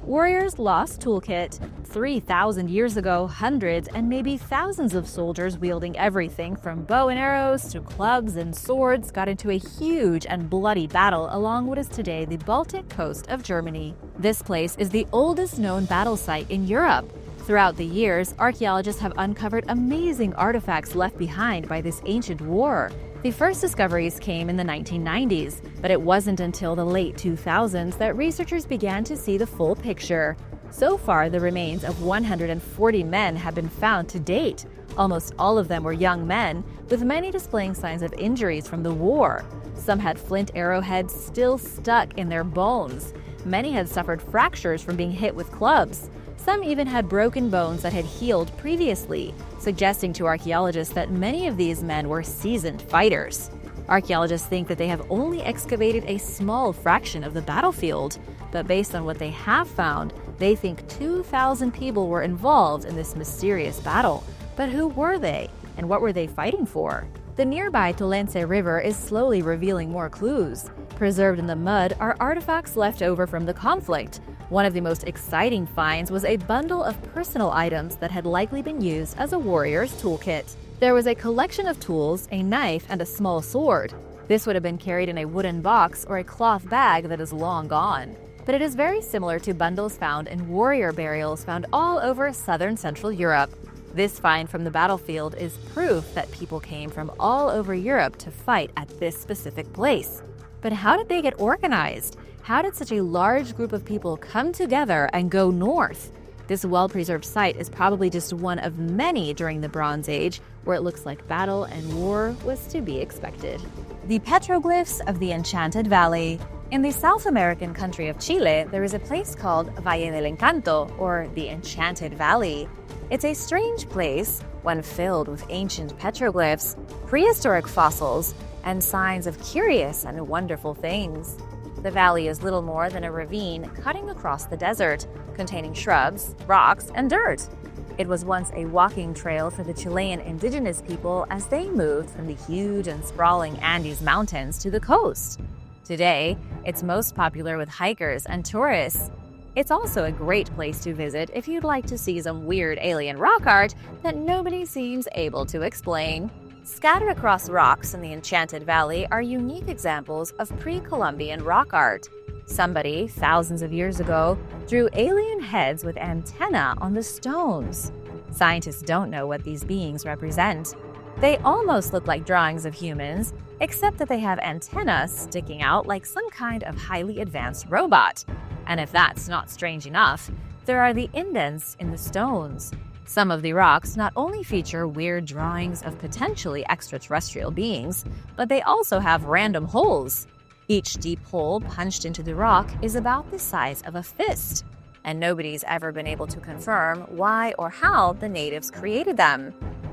Warriors' lost toolkit. 3,000 years ago, hundreds and maybe thousands of soldiers wielding everything from bow and arrows to clubs and swords got into a huge and bloody battle along what is today the Baltic coast of Germany. This place is the oldest known battle site in Europe. Throughout the years, archaeologists have uncovered amazing artifacts left behind by this ancient war. The first discoveries came in the 1990s, but it wasn't until the late 2000s that researchers began to see the full picture. So far, the remains of 140 men have been found to date. Almost all of them were young men, with many displaying signs of injuries from the war. Some had flint arrowheads still stuck in their bones. Many had suffered fractures from being hit with clubs. Some even had broken bones that had healed previously, suggesting to archaeologists that many of these men were seasoned fighters. Archaeologists think that they have only excavated a small fraction of the battlefield, but based on what they have found, they think 2,000 people were involved in this mysterious battle. But who were they, and what were they fighting for? The nearby Tolense River is slowly revealing more clues. Preserved in the mud are artifacts left over from the conflict. One of the most exciting finds was a bundle of personal items that had likely been used as a warrior's toolkit. There was a collection of tools, a knife, and a small sword. This would have been carried in a wooden box or a cloth bag that is long gone. But it is very similar to bundles found in warrior burials found all over southern Central Europe. This find from the battlefield is proof that people came from all over Europe to fight at this specific place. But how did they get organized? How did such a large group of people come together and go north? This well-preserved site is probably just one of many during the Bronze Age, where it looks like battle and war was to be expected. The petroglyphs of the Enchanted Valley. In the South American country of Chile, there is a place called Valle del Encanto, or the Enchanted Valley. It's a strange place, one filled with ancient petroglyphs, prehistoric fossils, and signs of curious and wonderful things. The valley is little more than a ravine cutting across the desert, containing shrubs, rocks, and dirt. It was once a walking trail for the Chilean indigenous people as they moved from the huge and sprawling Andes Mountains to the coast. Today, it's most popular with hikers and tourists. It's also a great place to visit if you'd like to see some weird alien rock art that nobody seems able to explain. Scattered across rocks in the Enchanted Valley are unique examples of pre-Columbian rock art. Somebody, thousands of years ago, drew alien heads with antennae on the stones. Scientists don't know what these beings represent. They almost look like drawings of humans, except that they have antennae sticking out like some kind of highly advanced robot. And if that's not strange enough, there are the indents in the stones. Some of the rocks not only feature weird drawings of potentially extraterrestrial beings, but they also have random holes. Each deep hole punched into the rock is about the size of a fist, and nobody's ever been able to confirm why or how the natives created them.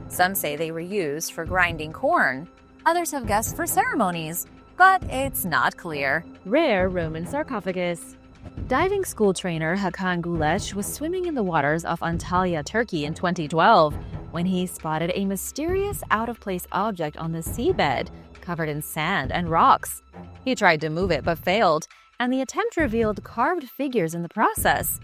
Some say they were used for grinding corn. Others have guessed for ceremonies, but it's not clear. Rare Roman sarcophagus. Diving school trainer Hakan Güleç was swimming in the waters off Antalya, Turkey in 2012 when he spotted a mysterious out-of-place object on the seabed, covered in sand and rocks. He tried to move it but failed, and the attempt revealed carved figures in the process.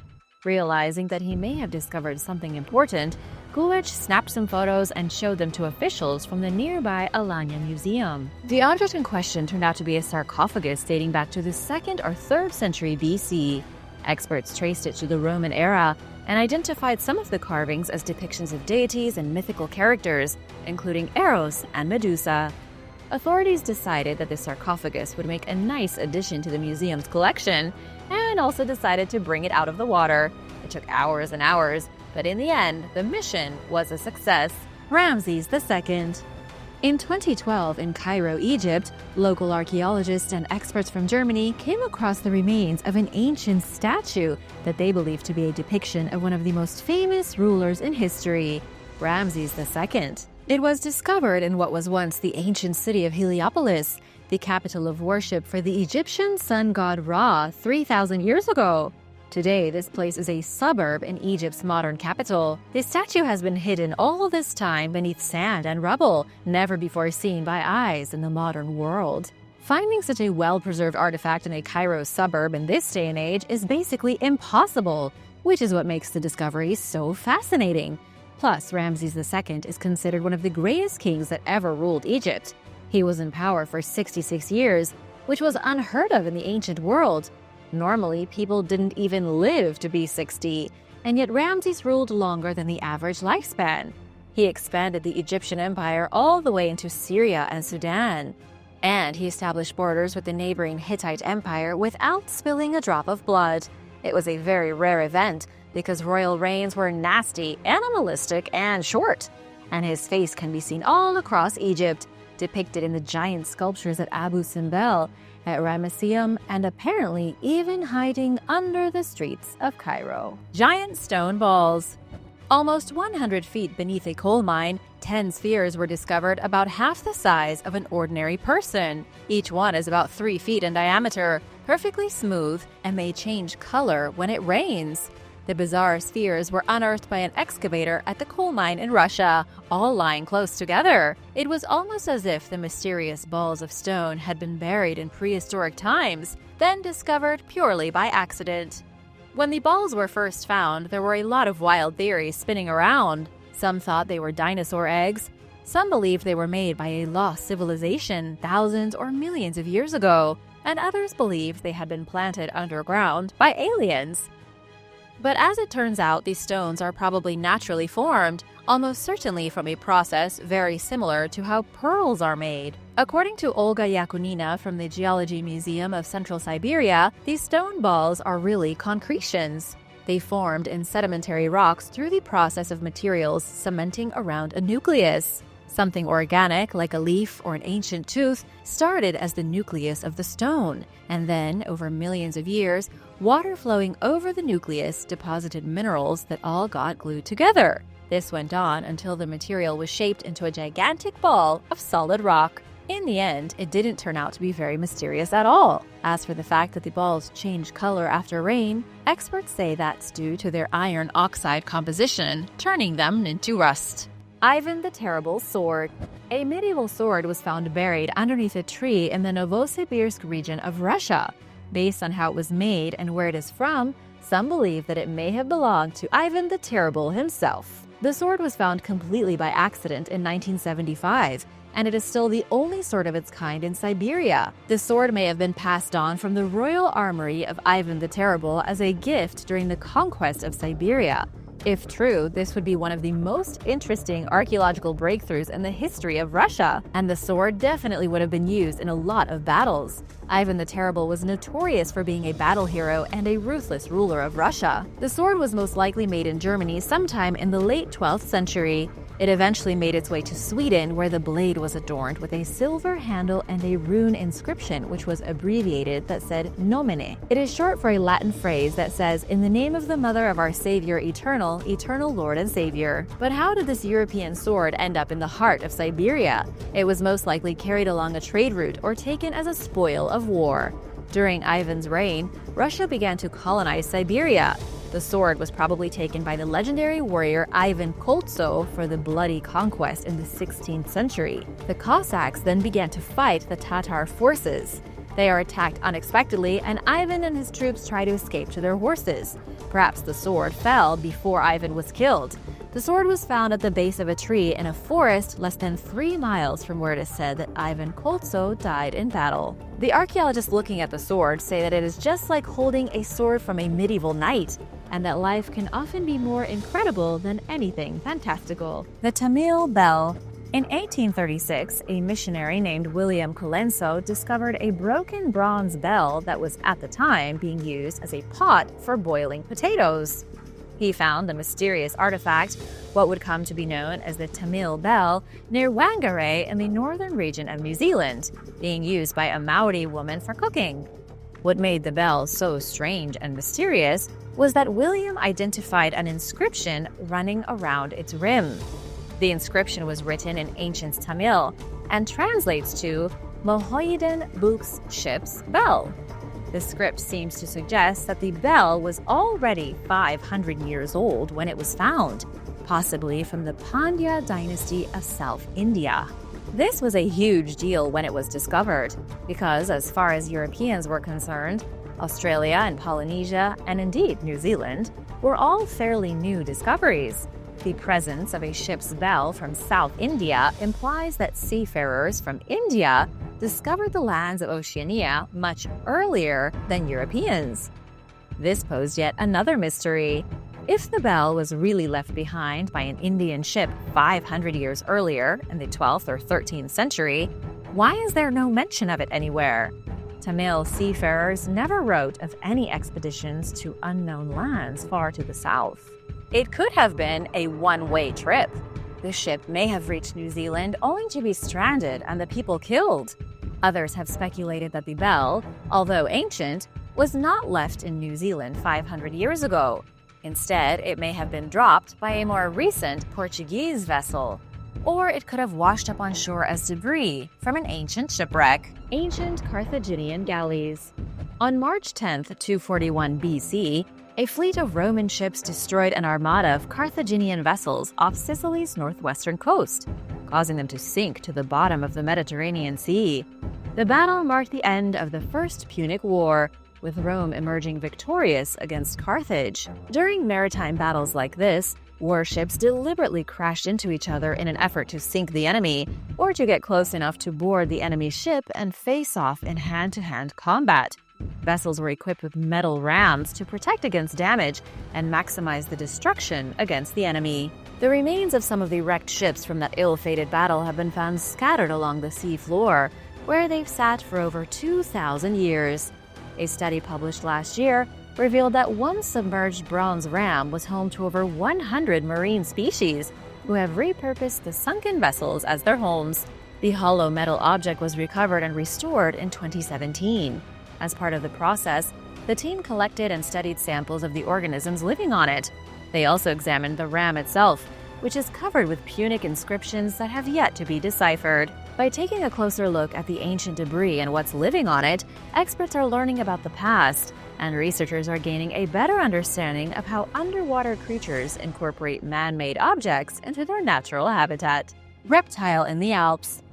Realizing that he may have discovered something important, Güleç snapped some photos and showed them to officials from the nearby Alanya Museum. The object in question turned out to be a sarcophagus dating back to the 2nd or 3rd century BC. Experts traced it to the Roman era and identified some of the carvings as depictions of deities and mythical characters, including Eros and Medusa. Authorities decided that the sarcophagus would make a nice addition to the museum's collection, and also decided to bring it out of the water. It took hours and hours, but in the end, the mission was a success. Ramses II. In 2012 in Cairo, Egypt, local archaeologists and experts from Germany came across the remains of an ancient statue that they believed to be a depiction of one of the most famous rulers in history, Ramses II. It was discovered in what was once the ancient city of Heliopolis, the capital of worship for the Egyptian sun god Ra 3,000 years ago. Today, this place is a suburb in Egypt's modern capital. The statue has been hidden all this time beneath sand and rubble, never before seen by eyes in the modern world. Finding such a well-preserved artifact in a Cairo suburb in this day and age is basically impossible, which is what makes the discovery so fascinating. Plus, Ramses II is considered one of the greatest kings that ever ruled Egypt. He was in power for 66 years, which was unheard of in the ancient world. Normally, people didn't even live to be 60, and yet Ramses ruled longer than the average lifespan. He expanded the Egyptian empire all the way into Syria and Sudan. And he established borders with the neighboring Hittite Empire without spilling a drop of blood. It was a very rare event because royal reigns were nasty, animalistic, and short. And his face can be seen all across Egypt, depicted in the giant sculptures at Abu Simbel, at Ramesseum, and apparently even hiding under the streets of Cairo. Giant stone balls. Almost 100 feet beneath a coal mine, 10 spheres were discovered about half the size of an ordinary person. Each one is about 3 feet in diameter, perfectly smooth, and may change color when it rains. The bizarre spheres were unearthed by an excavator at the coal mine in Russia, all lying close together. It was almost as if the mysterious balls of stone had been buried in prehistoric times, then discovered purely by accident. When the balls were first found, there were a lot of wild theories spinning around. Some thought they were dinosaur eggs. Some believed they were made by a lost civilization thousands or millions of years ago, and others believed they had been planted underground by aliens. But as it turns out, these stones are probably naturally formed, almost certainly from a process very similar to how pearls are made. According to Olga Yakunina from the Geology Museum of Central Siberia, these stone balls are really concretions. They formed in sedimentary rocks through the process of materials cementing around a nucleus. Something organic, like a leaf or an ancient tooth, started as the nucleus of the stone, and then, over millions of years, water flowing over the nucleus deposited minerals that all got glued together. This went on until the material was shaped into a gigantic ball of solid rock. In the end, it didn't turn out to be very mysterious at all. As for the fact that the balls change color after rain, experts say that's due to their iron oxide composition, turning them into rust. Ivan the Terrible's sword. A medieval sword was found buried underneath a tree in the Novosibirsk region of Russia. Based on how it was made and where it is from, some believe that it may have belonged to Ivan the Terrible himself. The sword was found completely by accident in 1975, and it is still the only sword of its kind in Siberia. The sword may have been passed on from the royal armory of Ivan the Terrible as a gift during the conquest of Siberia. If true, this would be one of the most interesting archaeological breakthroughs in the history of Russia, and the sword definitely would have been used in a lot of battles. Ivan the Terrible was notorious for being a battle hero and a ruthless ruler of Russia. The sword was most likely made in Germany sometime in the late 12th century. It eventually made its way to Sweden, where the blade was adorned with a silver handle and a rune inscription, which was abbreviated, that said nomine. It is short for a Latin phrase that says, "In the name of the Mother of our Savior, eternal, eternal Lord and Savior." But how did this European sword end up in the heart of Siberia? It was most likely carried along a trade route or taken as a spoil of war. During Ivan's reign, Russia began to colonize Siberia. The sword was probably taken by the legendary warrior Ivan Koltso for the bloody conquest in the 16th century. The Cossacks then began to fight the Tatar forces. They are attacked unexpectedly, and Ivan and his troops try to escape to their horses. Perhaps the sword fell before Ivan was killed. The sword was found at the base of a tree in a forest less than 3 miles from where it is said that Ivan Koltso died in battle. The archaeologists looking at the sword say that it is just like holding a sword from a medieval knight, and that life can often be more incredible than anything fantastical. The Tamil bell. In 1836, a missionary named William Colenso discovered a broken bronze bell that was at the time being used as a pot for boiling potatoes. He found the mysterious artifact, what would come to be known as the Tamil bell, near Whangarei in the northern region of New Zealand, being used by a Maori woman for cooking. What made the bell so strange and mysterious was that William identified an inscription running around its rim. The inscription was written in ancient Tamil and translates to Mohoyeden Books Ship's Bell. The script seems to suggest that the bell was already 500 years old when it was found, possibly from the Pandya dynasty of South India. This was a huge deal when it was discovered, because as far as Europeans were concerned, Australia and Polynesia, and indeed New Zealand, were all fairly new discoveries. The presence of a ship's bell from South India implies that seafarers from India discovered the lands of Oceania much earlier than Europeans. This posed yet another mystery. If the bell was really left behind by an Indian ship 500 years earlier, in the 12th or 13th century, why is there no mention of it anywhere? Tamil seafarers never wrote of any expeditions to unknown lands far to the south. It could have been a one-way trip. The ship may have reached New Zealand only to be stranded and the people killed. Others have speculated that the bell, although ancient, was not left in New Zealand 500 years ago. Instead, it may have been dropped by a more recent Portuguese vessel. Or it could have washed up on shore as debris from an ancient shipwreck. Ancient Carthaginian galleys. On March 10, 241 BC, a fleet of Roman ships destroyed an armada of Carthaginian vessels off Sicily's northwestern coast, causing them to sink to the bottom of the Mediterranean Sea. The battle marked the end of the First Punic War, with Rome emerging victorious against Carthage. During maritime battles like this, warships deliberately crashed into each other in an effort to sink the enemy, or to get close enough to board the enemy ship and face off in hand-to-hand combat. Vessels were equipped with metal rams to protect against damage and maximize the destruction against the enemy. The remains of some of the wrecked ships from that ill-fated battle have been found scattered along the sea floor, where they've sat for over 2,000 years. A study published last year revealed that one submerged bronze ram was home to over 100 marine species who have repurposed the sunken vessels as their homes. The hollow metal object was recovered and restored in 2017. As part of the process, the team collected and studied samples of the organisms living on it. They also examined the ram itself, which is covered with Punic inscriptions that have yet to be deciphered. By taking a closer look at the ancient debris and what's living on it, experts are learning about the past, and researchers are gaining a better understanding of how underwater creatures incorporate man-made objects into their natural habitat. Reptile in the Alps.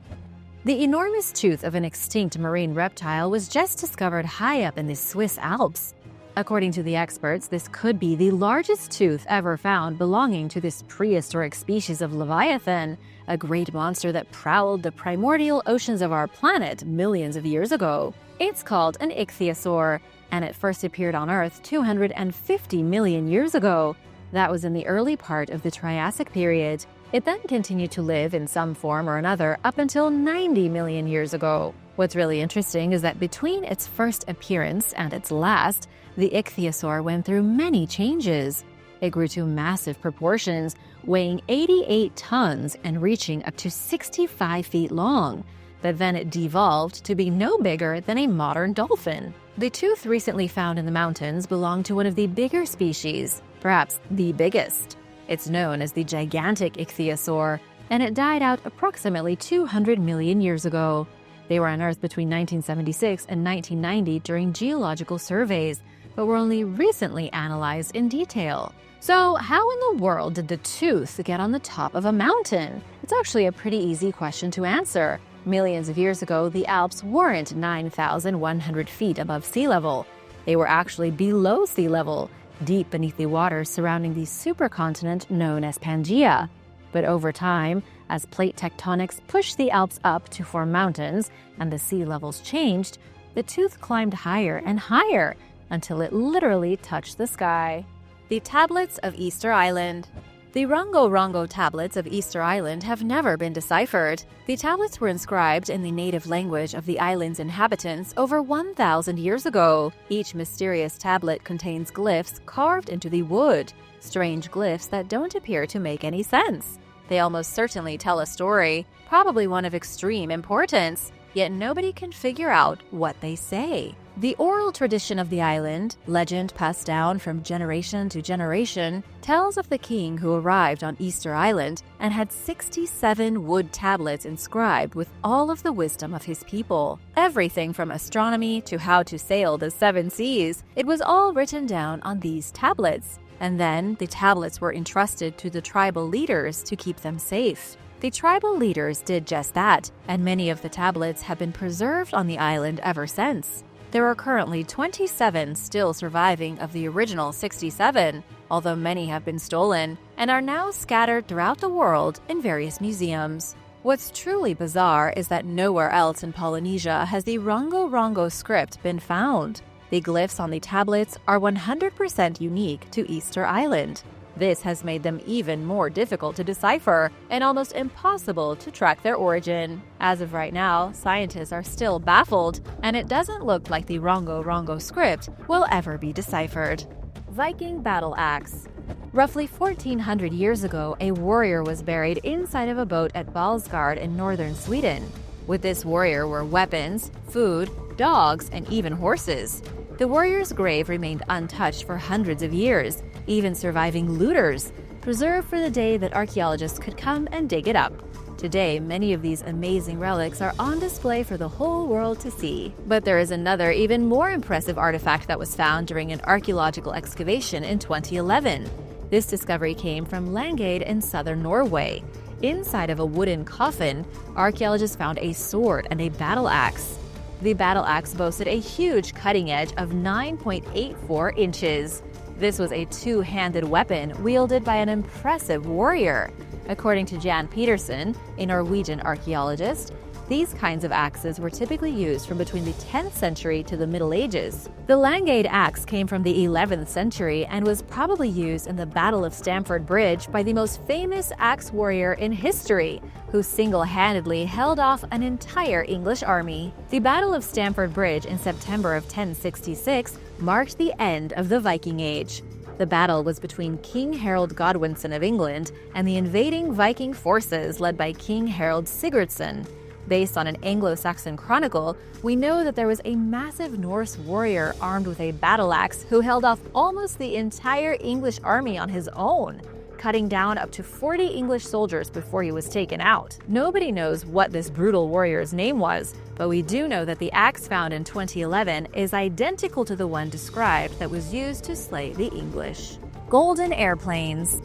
The enormous tooth of an extinct marine reptile was just discovered high up in the Swiss Alps. According to the experts, this could be the largest tooth ever found belonging to this prehistoric species of Leviathan, a great monster that prowled the primordial oceans of our planet millions of years ago. It's called an ichthyosaur, and it first appeared on Earth 250 million years ago. That was in the early part of the Triassic period. It then continued to live in some form or another up until 90 million years ago. What's really interesting is that between its first appearance and its last, the ichthyosaur went through many changes. It grew to massive proportions, weighing 88 tons and reaching up to 65 feet long. But then it devolved to be no bigger than a modern dolphin. The tooth recently found in the mountains belonged to one of the bigger species, perhaps the biggest. It's known as the gigantic ichthyosaur, and it died out approximately 200 million years ago. They were unearthed between 1976 and 1990 during geological surveys, but were only recently analyzed in detail. So how in the world did the tooth get on the top of a mountain? It's actually a pretty easy question to answer. Millions of years ago, the Alps weren't 9,100 feet above sea level. They were actually below sea level, deep beneath the waters surrounding the supercontinent known as Pangaea. But over time, as plate tectonics pushed the Alps up to form mountains and the sea levels changed, the tooth climbed higher and higher until it literally touched the sky. The Tablets of Easter Island. The Rongo Rongo tablets of Easter Island have never been deciphered. The tablets were inscribed in the native language of the island's inhabitants over 1,000 years ago. Each mysterious tablet contains glyphs carved into the wood, strange glyphs that don't appear to make any sense. They almost certainly tell a story, probably one of extreme importance, yet nobody can figure out what they say. The oral tradition of the island, legend passed down from generation to generation, tells of the king who arrived on Easter Island and had 67 wood tablets inscribed with all of the wisdom of his people. Everything from astronomy to how to sail the 7 seas, it was all written down on these tablets. And then the tablets were entrusted to the tribal leaders to keep them safe. The tribal leaders did just that, and many of the tablets have been preserved on the island ever since. There are currently 27 still surviving of the original 67, although many have been stolen and are now scattered throughout the world in various museums. What's truly bizarre is that nowhere else in Polynesia has the Rongo-Rongo script been found. The glyphs on the tablets are 100% unique to Easter Island. This has made them even more difficult to decipher and almost impossible to track their origin. As of right now, scientists are still baffled, and it doesn't look like the Rongo-Rongo script will ever be deciphered. Viking battle axe. Roughly 1400 years ago, a warrior was buried inside of a boat at Balsgard in northern Sweden. With this warrior were weapons, food, dogs, and even horses. The warrior's grave remained untouched for hundreds of years, even surviving looters, preserved for the day that archaeologists could come and dig it up. Today, many of these amazing relics are on display for the whole world to see. But there is another, even more impressive artifact that was found during an archaeological excavation in 2011. This discovery came from Langade in southern Norway. Inside of a wooden coffin, archaeologists found a sword and a battle axe. The battle axe boasted a huge cutting edge of 9.84 inches. This was a two-handed weapon wielded by an impressive warrior. According to Jan Petersen, a Norwegian archaeologist, these kinds of axes were typically used from between the 10th century to the Middle Ages. The Langade axe came from the 11th century and was probably used in the Battle of Stamford Bridge by the most famous axe warrior in history, who single-handedly held off an entire English army. The Battle of Stamford Bridge in September of 1066 marked the end of the Viking Age. The battle was between King Harold Godwinson of England and the invading Viking forces led by King Harold Sigurdsson. Based on an Anglo-Saxon chronicle, we know that there was a massive Norse warrior armed with a battle axe who held off almost the entire English army on his own, cutting down up to 40 English soldiers before he was taken out. Nobody knows what this brutal warrior's name was, but we do know that the axe found in 2011 is identical to the one described that was used to slay the English. Golden airplanes.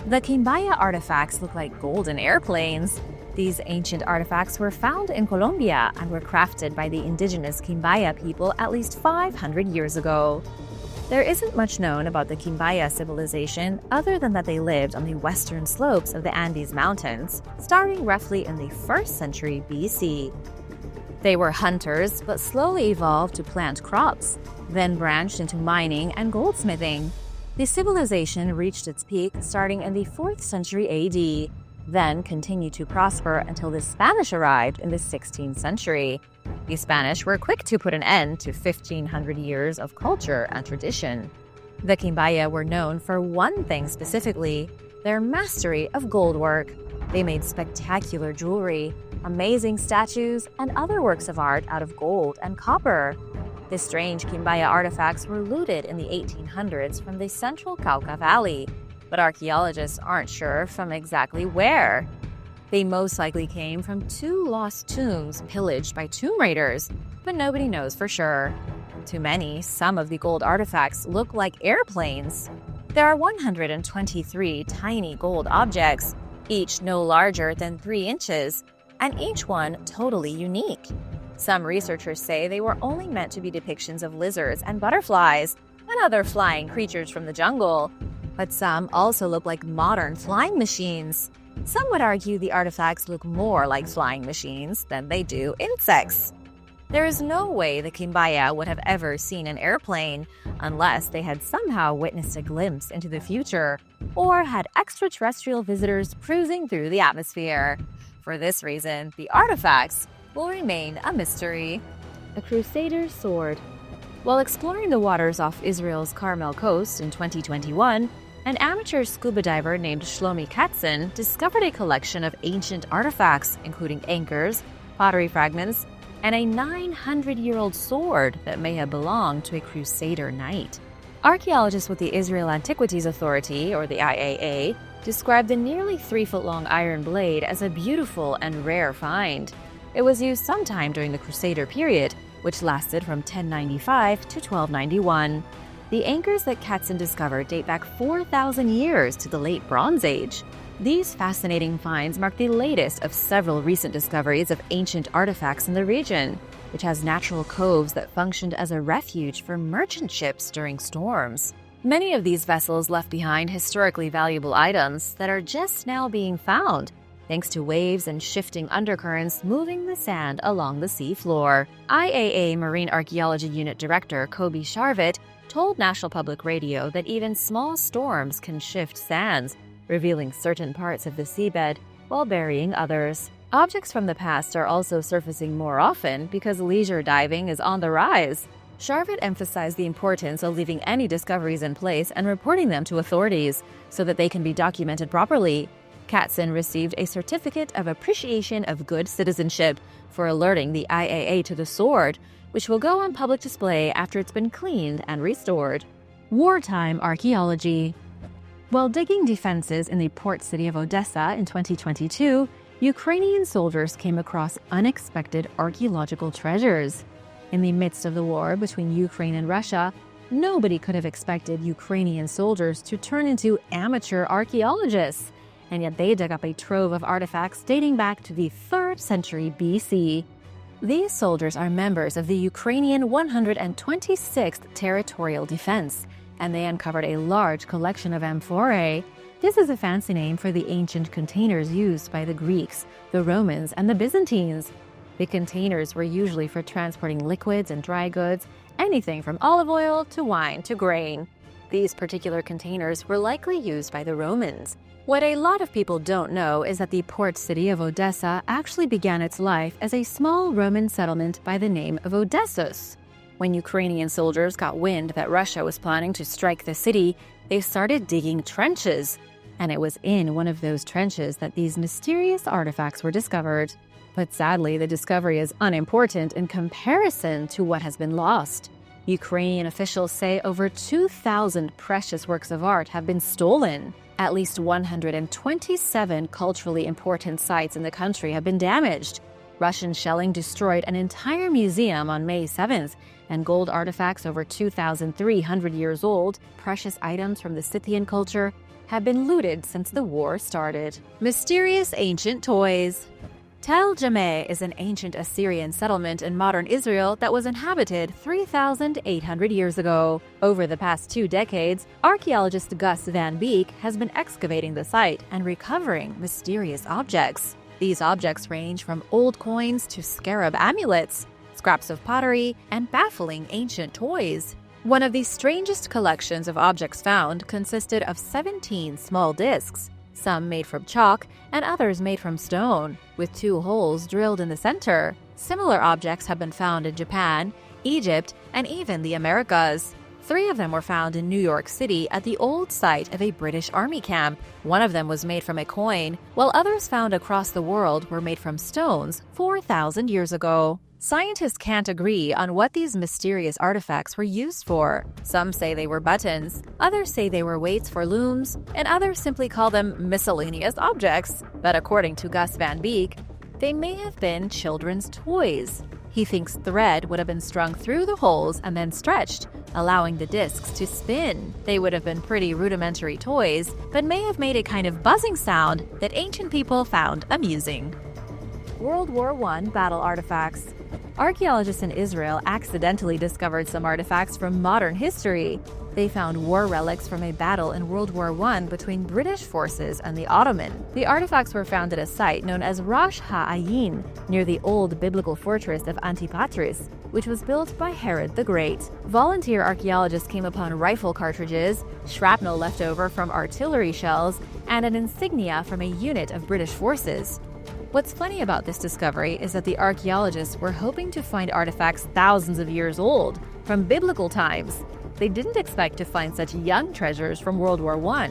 The Kimbaya artifacts look like golden airplanes. These ancient artifacts were found in Colombia and were crafted by the indigenous Kimbaya people at least 500 years ago. There isn't much known about the Kimbaya civilization other than that they lived on the western slopes of the Andes Mountains, starting roughly in the 1st century BC. They were hunters, but slowly evolved to plant crops, then branched into mining and goldsmithing. The civilization reached its peak starting in the 4th century AD, then continued to prosper until the Spanish arrived in the 16th century. The Spanish were quick to put an end to 1,500 years of culture and tradition. The Kimbaya were known for one thing specifically: their mastery of gold work. They made spectacular jewelry, amazing statues, and other works of art out of gold and copper. The strange Kimbaya artifacts were looted in the 1800s from the central Cauca Valley, but archaeologists aren't sure from exactly where. They most likely came from 2 lost tombs pillaged by tomb raiders, but nobody knows for sure. To many, some of the gold artifacts look like airplanes. There are 123 tiny gold objects, each no larger than 3 inches, and each one totally unique. Some researchers say they were only meant to be depictions of lizards and butterflies and other flying creatures from the jungle, but some also look like modern flying machines. Some would argue the artifacts look more like flying machines than they do insects. There is no way the Kimbaya would have ever seen an airplane unless they had somehow witnessed a glimpse into the future or had extraterrestrial visitors cruising through the atmosphere. For this reason, the artifacts will remain a mystery. A Crusader's sword. While exploring the waters off Israel's Carmel coast in 2021, an amateur scuba diver named Shlomi Katzen discovered a collection of ancient artifacts, including anchors, pottery fragments, and a 900-year-old sword that may have belonged to a Crusader knight. Archaeologists with the Israel Antiquities Authority, or the IAA, described the nearly 3-foot-long iron blade as a beautiful and rare find. It was used sometime during the Crusader period, which lasted from 1095 to 1291. The anchors that Katzen discovered date back 4,000 years to the late Bronze Age. These fascinating finds mark the latest of several recent discoveries of ancient artifacts in the region, which has natural coves that functioned as a refuge for merchant ships during storms. Many of these vessels left behind historically valuable items that are just now being found, thanks to waves and shifting undercurrents moving the sand along the seafloor. IAA Marine Archaeology Unit Director Kobe Sharvit told National Public Radio that even small storms can shift sands, revealing certain parts of the seabed while burying others. Objects from the past are also surfacing more often because leisure diving is on the rise. Sharvit emphasized the importance of leaving any discoveries in place and reporting them to authorities so that they can be documented properly. Katzen received a Certificate of Appreciation of Good Citizenship for alerting the IAA to the sword, which will go on public display after it's been cleaned and restored. Wartime archaeology. While digging defenses in the port city of Odessa in 2022, Ukrainian soldiers came across unexpected archaeological treasures. In the midst of the war between Ukraine and Russia, nobody could have expected Ukrainian soldiers to turn into amateur archaeologists, and yet they dug up a trove of artifacts dating back to the 3rd century BC. These soldiers are members of the Ukrainian 126th Territorial Defense, and they uncovered a large collection of amphorae. This is a fancy name for the ancient containers used by the Greeks, the Romans, and the Byzantines. The containers were usually for transporting liquids and dry goods, anything from olive oil to wine to grain. These particular containers were likely used by the Romans. What a lot of people don't know is that the port city of Odessa actually began its life as a small Roman settlement by the name of Odessus. When Ukrainian soldiers got wind that Russia was planning to strike the city, they started digging trenches. And it was in one of those trenches that these mysterious artifacts were discovered. But sadly, the discovery is unimportant in comparison to what has been lost. Ukrainian officials say over 2,000 precious works of art have been stolen. At least 127 culturally important sites in the country have been damaged. Russian shelling destroyed an entire museum on May 7th, and gold artifacts over 2,300 years old, precious items from the Scythian culture, have been looted since the war started. Mysterious ancient toys. Tel Jameh is an ancient Assyrian settlement in modern Israel that was inhabited 3,800 years ago. Over the past 2 decades, archaeologist Gus Van Beek has been excavating the site and recovering mysterious objects. These objects range from old coins to scarab amulets, scraps of pottery, and baffling ancient toys. One of the strangest collections of objects found consisted of 17 small discs, some made from chalk and others made from stone, with 2 holes drilled in the center. Similar objects have been found in Japan, Egypt, and even the Americas. 3 of them were found in New York City at the old site of a British Army camp. One of them was made from a coin, while others found across the world were made from stones 4,000 years ago. Scientists can't agree on what these mysterious artifacts were used for. Some say they were buttons, others say they were weights for looms, and others simply call them miscellaneous objects. But according to Gus Van Beek, they may have been children's toys. He thinks thread would have been strung through the holes and then stretched, allowing the discs to spin. They would have been pretty rudimentary toys, but may have made a kind of buzzing sound that ancient people found amusing. World War I battle artifacts. Archaeologists in Israel accidentally discovered some artifacts from modern history. They found war relics from a battle in World War I between British forces and the Ottoman. The artifacts were found at a site known as Rosh HaAyin, near the old biblical fortress of Antipatris, which was built by Herod the Great. Volunteer archaeologists came upon rifle cartridges, shrapnel left over from artillery shells, and an insignia from a unit of British forces. What's funny about this discovery is that the archaeologists were hoping to find artifacts thousands of years old, from biblical times. They didn't expect to find such young treasures from World War I.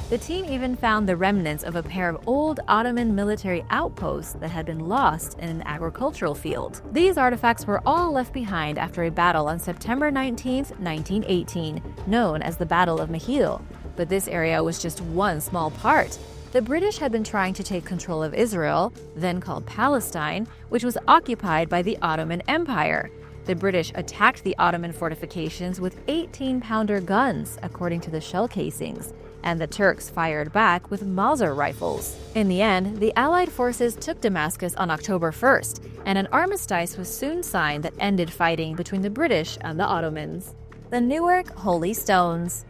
The team even found the remnants of a pair of old Ottoman military outposts that had been lost in an agricultural field. These artifacts were all left behind after a battle on September 19, 1918, known as the Battle of Mehil. But this area was just one small part. The British had been trying to take control of Israel, then called Palestine, which was occupied by the Ottoman Empire. The The British attacked the Ottoman fortifications with 18-pounder guns, according to the shell casings, and the Turks fired back with Mauser rifles. In the end, the Allied forces took Damascus on October 1st, and an armistice was soon signed that ended fighting between the British and the Ottomans. The Newark Holy Stones.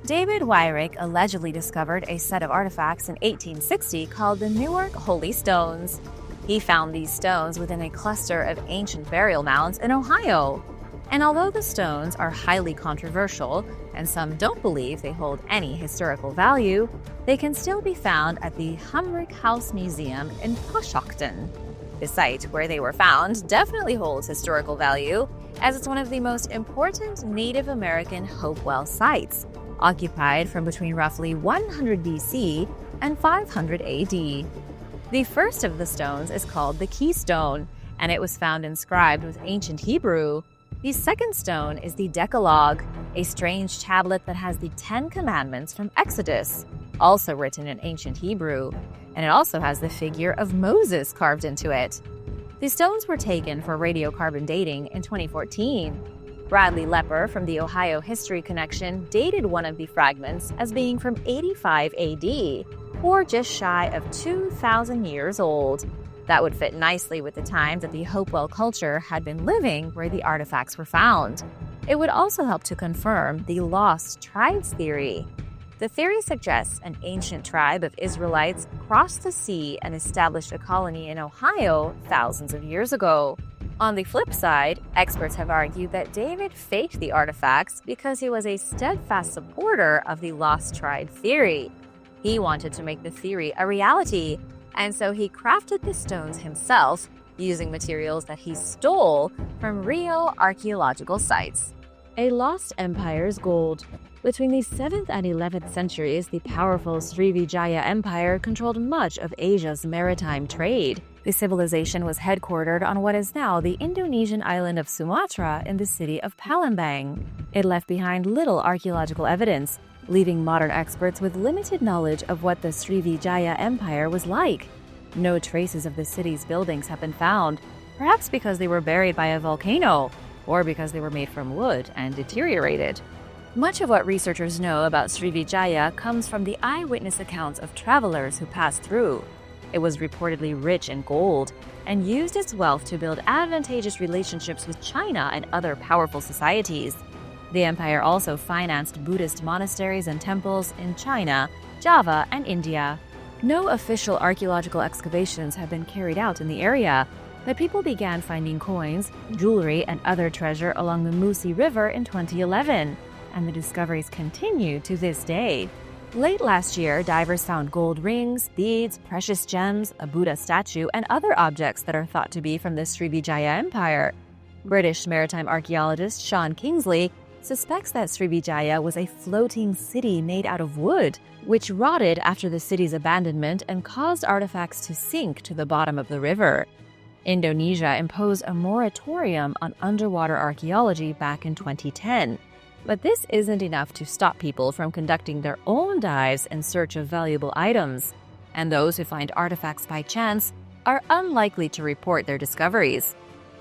David Weyrich allegedly discovered a set of artifacts in 1860 called the Newark Holy Stones. He found these stones within a cluster of ancient burial mounds in Ohio. And although the stones are highly controversial, and some don't believe they hold any historical value, they can still be found at the Humrick House Museum in Coshocton. The site where they were found definitely holds historical value, as it's one of the most important Native American Hopewell sites, occupied from between roughly 100 BC and 500 AD. The first of the stones is called the Keystone, and it was found inscribed with ancient Hebrew. The second stone is the Decalogue, a strange tablet that has the 10 Commandments from Exodus, also written in ancient Hebrew, and it also has the figure of Moses carved into it. The stones were taken for radiocarbon dating in 2014. Bradley Lepper from the Ohio History Connection dated one of the fragments as being from 85 AD, or just shy of 2,000 years old. That would fit nicely with the time that the Hopewell culture had been living where the artifacts were found. It would also help to confirm the lost tribes theory. The theory suggests an ancient tribe of Israelites crossed the sea and established a colony in Ohio thousands of years ago. On the flip side, experts have argued that David faked the artifacts because he was a steadfast supporter of the lost tribe theory. He wanted to make the theory a reality, and so he crafted the stones himself using materials that he stole from real archaeological sites. A lost empire's gold. Between the 7th and 11th centuries, the powerful Srivijaya Empire controlled much of Asia's maritime trade. The civilization was headquartered on what is now the Indonesian island of Sumatra in the city of Palembang. It left behind little archaeological evidence, leaving modern experts with limited knowledge of what the Srivijaya Empire was like. No traces of the city's buildings have been found, perhaps because they were buried by a volcano, or because they were made from wood and deteriorated. Much of what researchers know about Srivijaya comes from the eyewitness accounts of travelers who passed through. It was reportedly rich in gold, and used its wealth to build advantageous relationships with China and other powerful societies. The empire also financed Buddhist monasteries and temples in China, Java, and India. No official archaeological excavations have been carried out in the area, but people began finding coins, jewelry, and other treasure along the Musi River in 2011, and the discoveries continue to this day. Late last year, divers found gold rings, beads, precious gems, a Buddha statue, and other objects that are thought to be from the Srivijaya Empire. British maritime archaeologist Sean Kingsley suspects that Srivijaya was a floating city made out of wood, which rotted after the city's abandonment and caused artifacts to sink to the bottom of the river. Indonesia imposed a moratorium on underwater archaeology back in 2010. But this isn't enough to stop people from conducting their own dives in search of valuable items, and those who find artifacts by chance are unlikely to report their discoveries.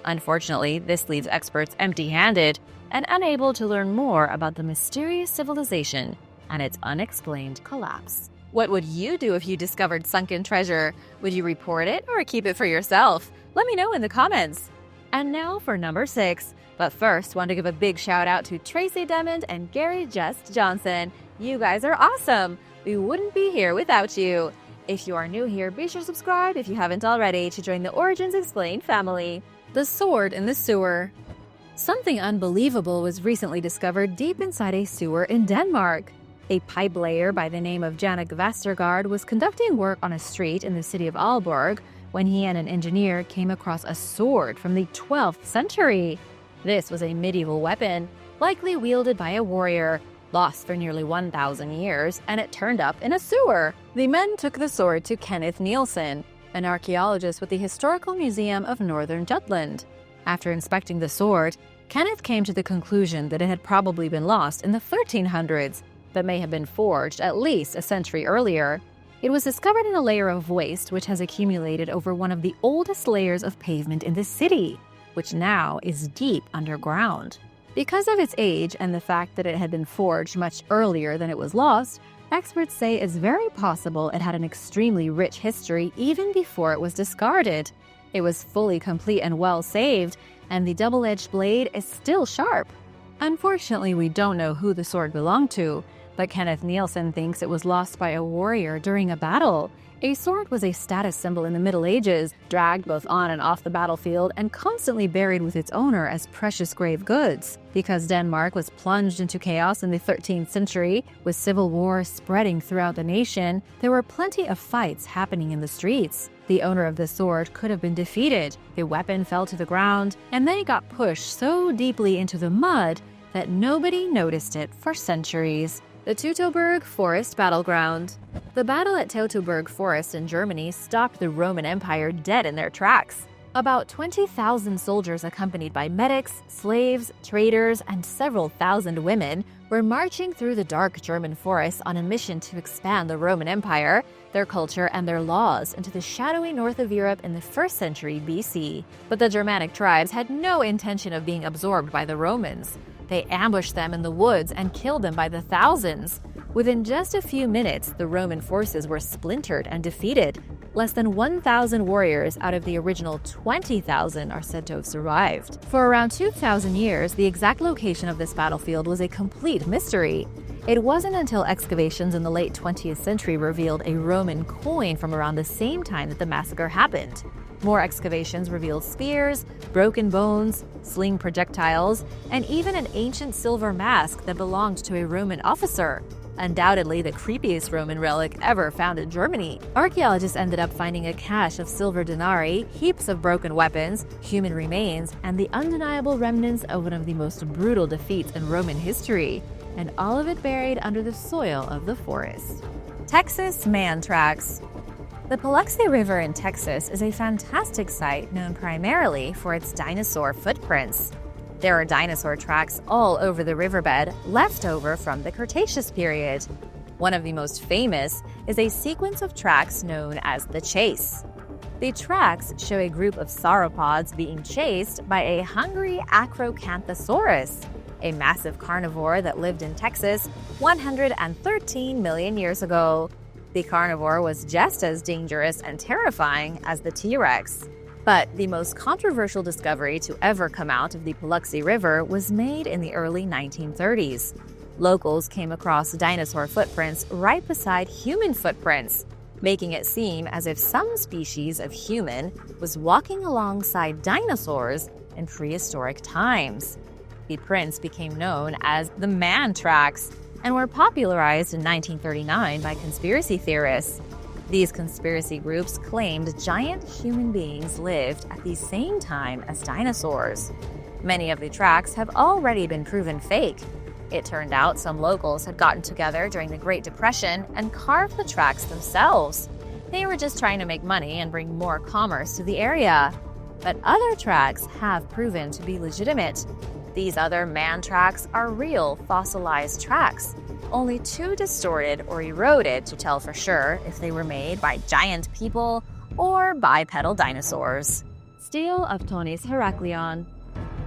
Unfortunately, this leaves experts empty-handed and unable to learn more about the mysterious civilization and its unexplained collapse. What would you do if you discovered sunken treasure? Would you report it or keep it for yourself? Let me know in the comments. And now for number 6. But first, want to give a big shout out to Tracy Demond and Gary Just Johnson. You guys are awesome. We wouldn't be here without you. If you are new here, be sure to subscribe if you haven't already to join the Origins Explained family. The sword in the sewer. Something unbelievable was recently discovered deep inside a sewer in Denmark. A pipe layer by the name of Janek Vestergaard was conducting work on a street in the city of Aalborg when he and an engineer came across a sword from the 12th century. This was a medieval weapon, likely wielded by a warrior, lost for nearly 1,000 years, and it turned up in a sewer. The men took the sword to Kenneth Nielsen, an archaeologist with the Historical Museum of Northern Jutland. After inspecting the sword, Kenneth came to the conclusion that it had probably been lost in the 1300s, but may have been forged at least a century earlier. It was discovered in a layer of waste which has accumulated over one of the oldest layers of pavement in the city. which now is deep underground. Because of its age and the fact that it had been forged much earlier than it was lost, experts say it's very possible it had an extremely rich history even before it was discarded. It was fully complete and well saved, and the double-edged blade is still sharp. Unfortunately, we don't know who the sword belonged to, but Kenneth Nielsen thinks it was lost by a warrior during a battle. A sword was a status symbol in the Middle Ages, dragged both on and off the battlefield and constantly buried with its owner as precious grave goods. Because Denmark was plunged into chaos in the 13th century, with civil war spreading throughout the nation, there were plenty of fights happening in the streets. The owner of the sword could have been defeated, the weapon fell to the ground, and then it got pushed so deeply into the mud that nobody noticed it for centuries. The Teutoburg Forest battleground. The battle at Teutoburg Forest in Germany stopped the Roman Empire dead in their tracks. About 20,000 soldiers accompanied by medics, slaves, traders, and several thousand women were marching through the dark German forests on a mission to expand the Roman Empire, their culture, and their laws into the shadowy north of Europe in the 1st century BC. But the Germanic tribes had no intention of being absorbed by the Romans. They ambushed them in the woods and killed them by the thousands. Within just a few minutes, the Roman forces were splintered and defeated. Less than 1,000 warriors out of the original 20,000 are said to have survived. For around 2,000 years, the exact location of this battlefield was a complete mystery. It wasn't until excavations in the late 20th century revealed a Roman coin from around the same time that the massacre happened. More excavations revealed spears, broken bones, sling projectiles, and even an ancient silver mask that belonged to a Roman officer. Undoubtedly the creepiest Roman relic ever found in Germany. Archaeologists ended up finding a cache of silver denarii, heaps of broken weapons, human remains, and the undeniable remnants of one of the most brutal defeats in Roman history, and all of it buried under the soil of the forest. Texas man tracks. The Paluxy River in Texas is a fantastic site known primarily for its dinosaur footprints. There are dinosaur tracks all over the riverbed, left over from the Cretaceous period. One of the most famous is a sequence of tracks known as the Chase. The tracks show a group of sauropods being chased by a hungry Acrocanthosaurus, a massive carnivore that lived in Texas 113 million years ago. The carnivore was just as dangerous and terrifying as the T-Rex. But the most controversial discovery to ever come out of the Paluxy River was made in the early 1930s. Locals came across dinosaur footprints right beside human footprints, making it seem as if some species of human was walking alongside dinosaurs in prehistoric times. The prints became known as the man tracks and were popularized in 1939 by conspiracy theorists. These conspiracy groups claimed giant human beings lived at the same time as dinosaurs. Many of the tracks have already been proven fake. It turned out some locals had gotten together during the Great Depression and carved the tracks themselves. They were just trying to make money and bring more commerce to the area. But other tracks have proven to be legitimate. These other man tracks are real fossilized tracks, only too distorted or eroded to tell for sure if they were made by giant people or bipedal dinosaurs. Stele of Tonis Heracleion.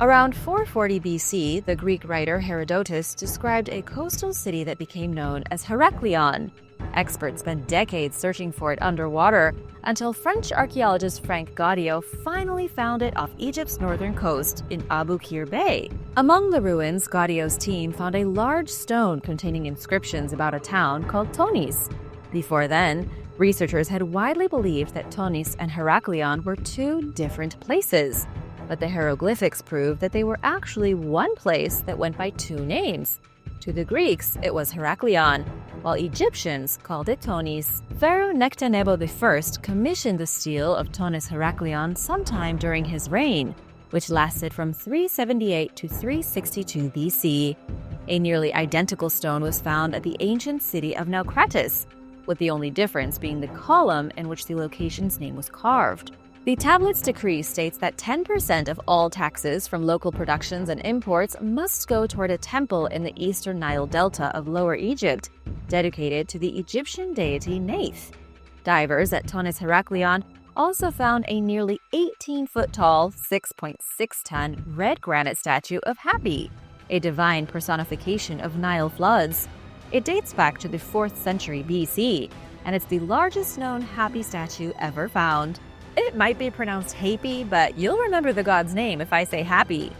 Around 440 BC, the Greek writer Herodotus described a coastal city that became known as Heracleion. Experts spent decades searching for it underwater until French archaeologist Frank Gaudio finally found it off Egypt's northern coast in Abu Qir Bay. Among the ruins, Gaudio's team found a large stone containing inscriptions about a town called Tonis. Before then, researchers had widely believed that Tonis and Heracleion were two different places. But the hieroglyphics proved that they were actually one place that went by two names. To the Greeks, it was Heracleion, while Egyptians called it Tonis. Pharaoh Nectanebo I commissioned the stele of Tonis Heracleion sometime during his reign, which lasted from 378 to 362 BC. A nearly identical stone was found at the ancient city of Naucratis, with the only difference being the column in which the location's name was carved. The tablet's decree states that 10% of all taxes from local productions and imports must go toward a temple in the eastern Nile Delta of Lower Egypt, dedicated to the Egyptian deity Neith. Divers at Tonis Heracleion also found a nearly 18-foot-tall, 6.6-ton red granite statue of Hapi, a divine personification of Nile floods. It dates back to the 4th century BC, and it's the largest known Hapi statue ever found. It might be pronounced Hapi, but you'll remember the god's name if I say Hapi.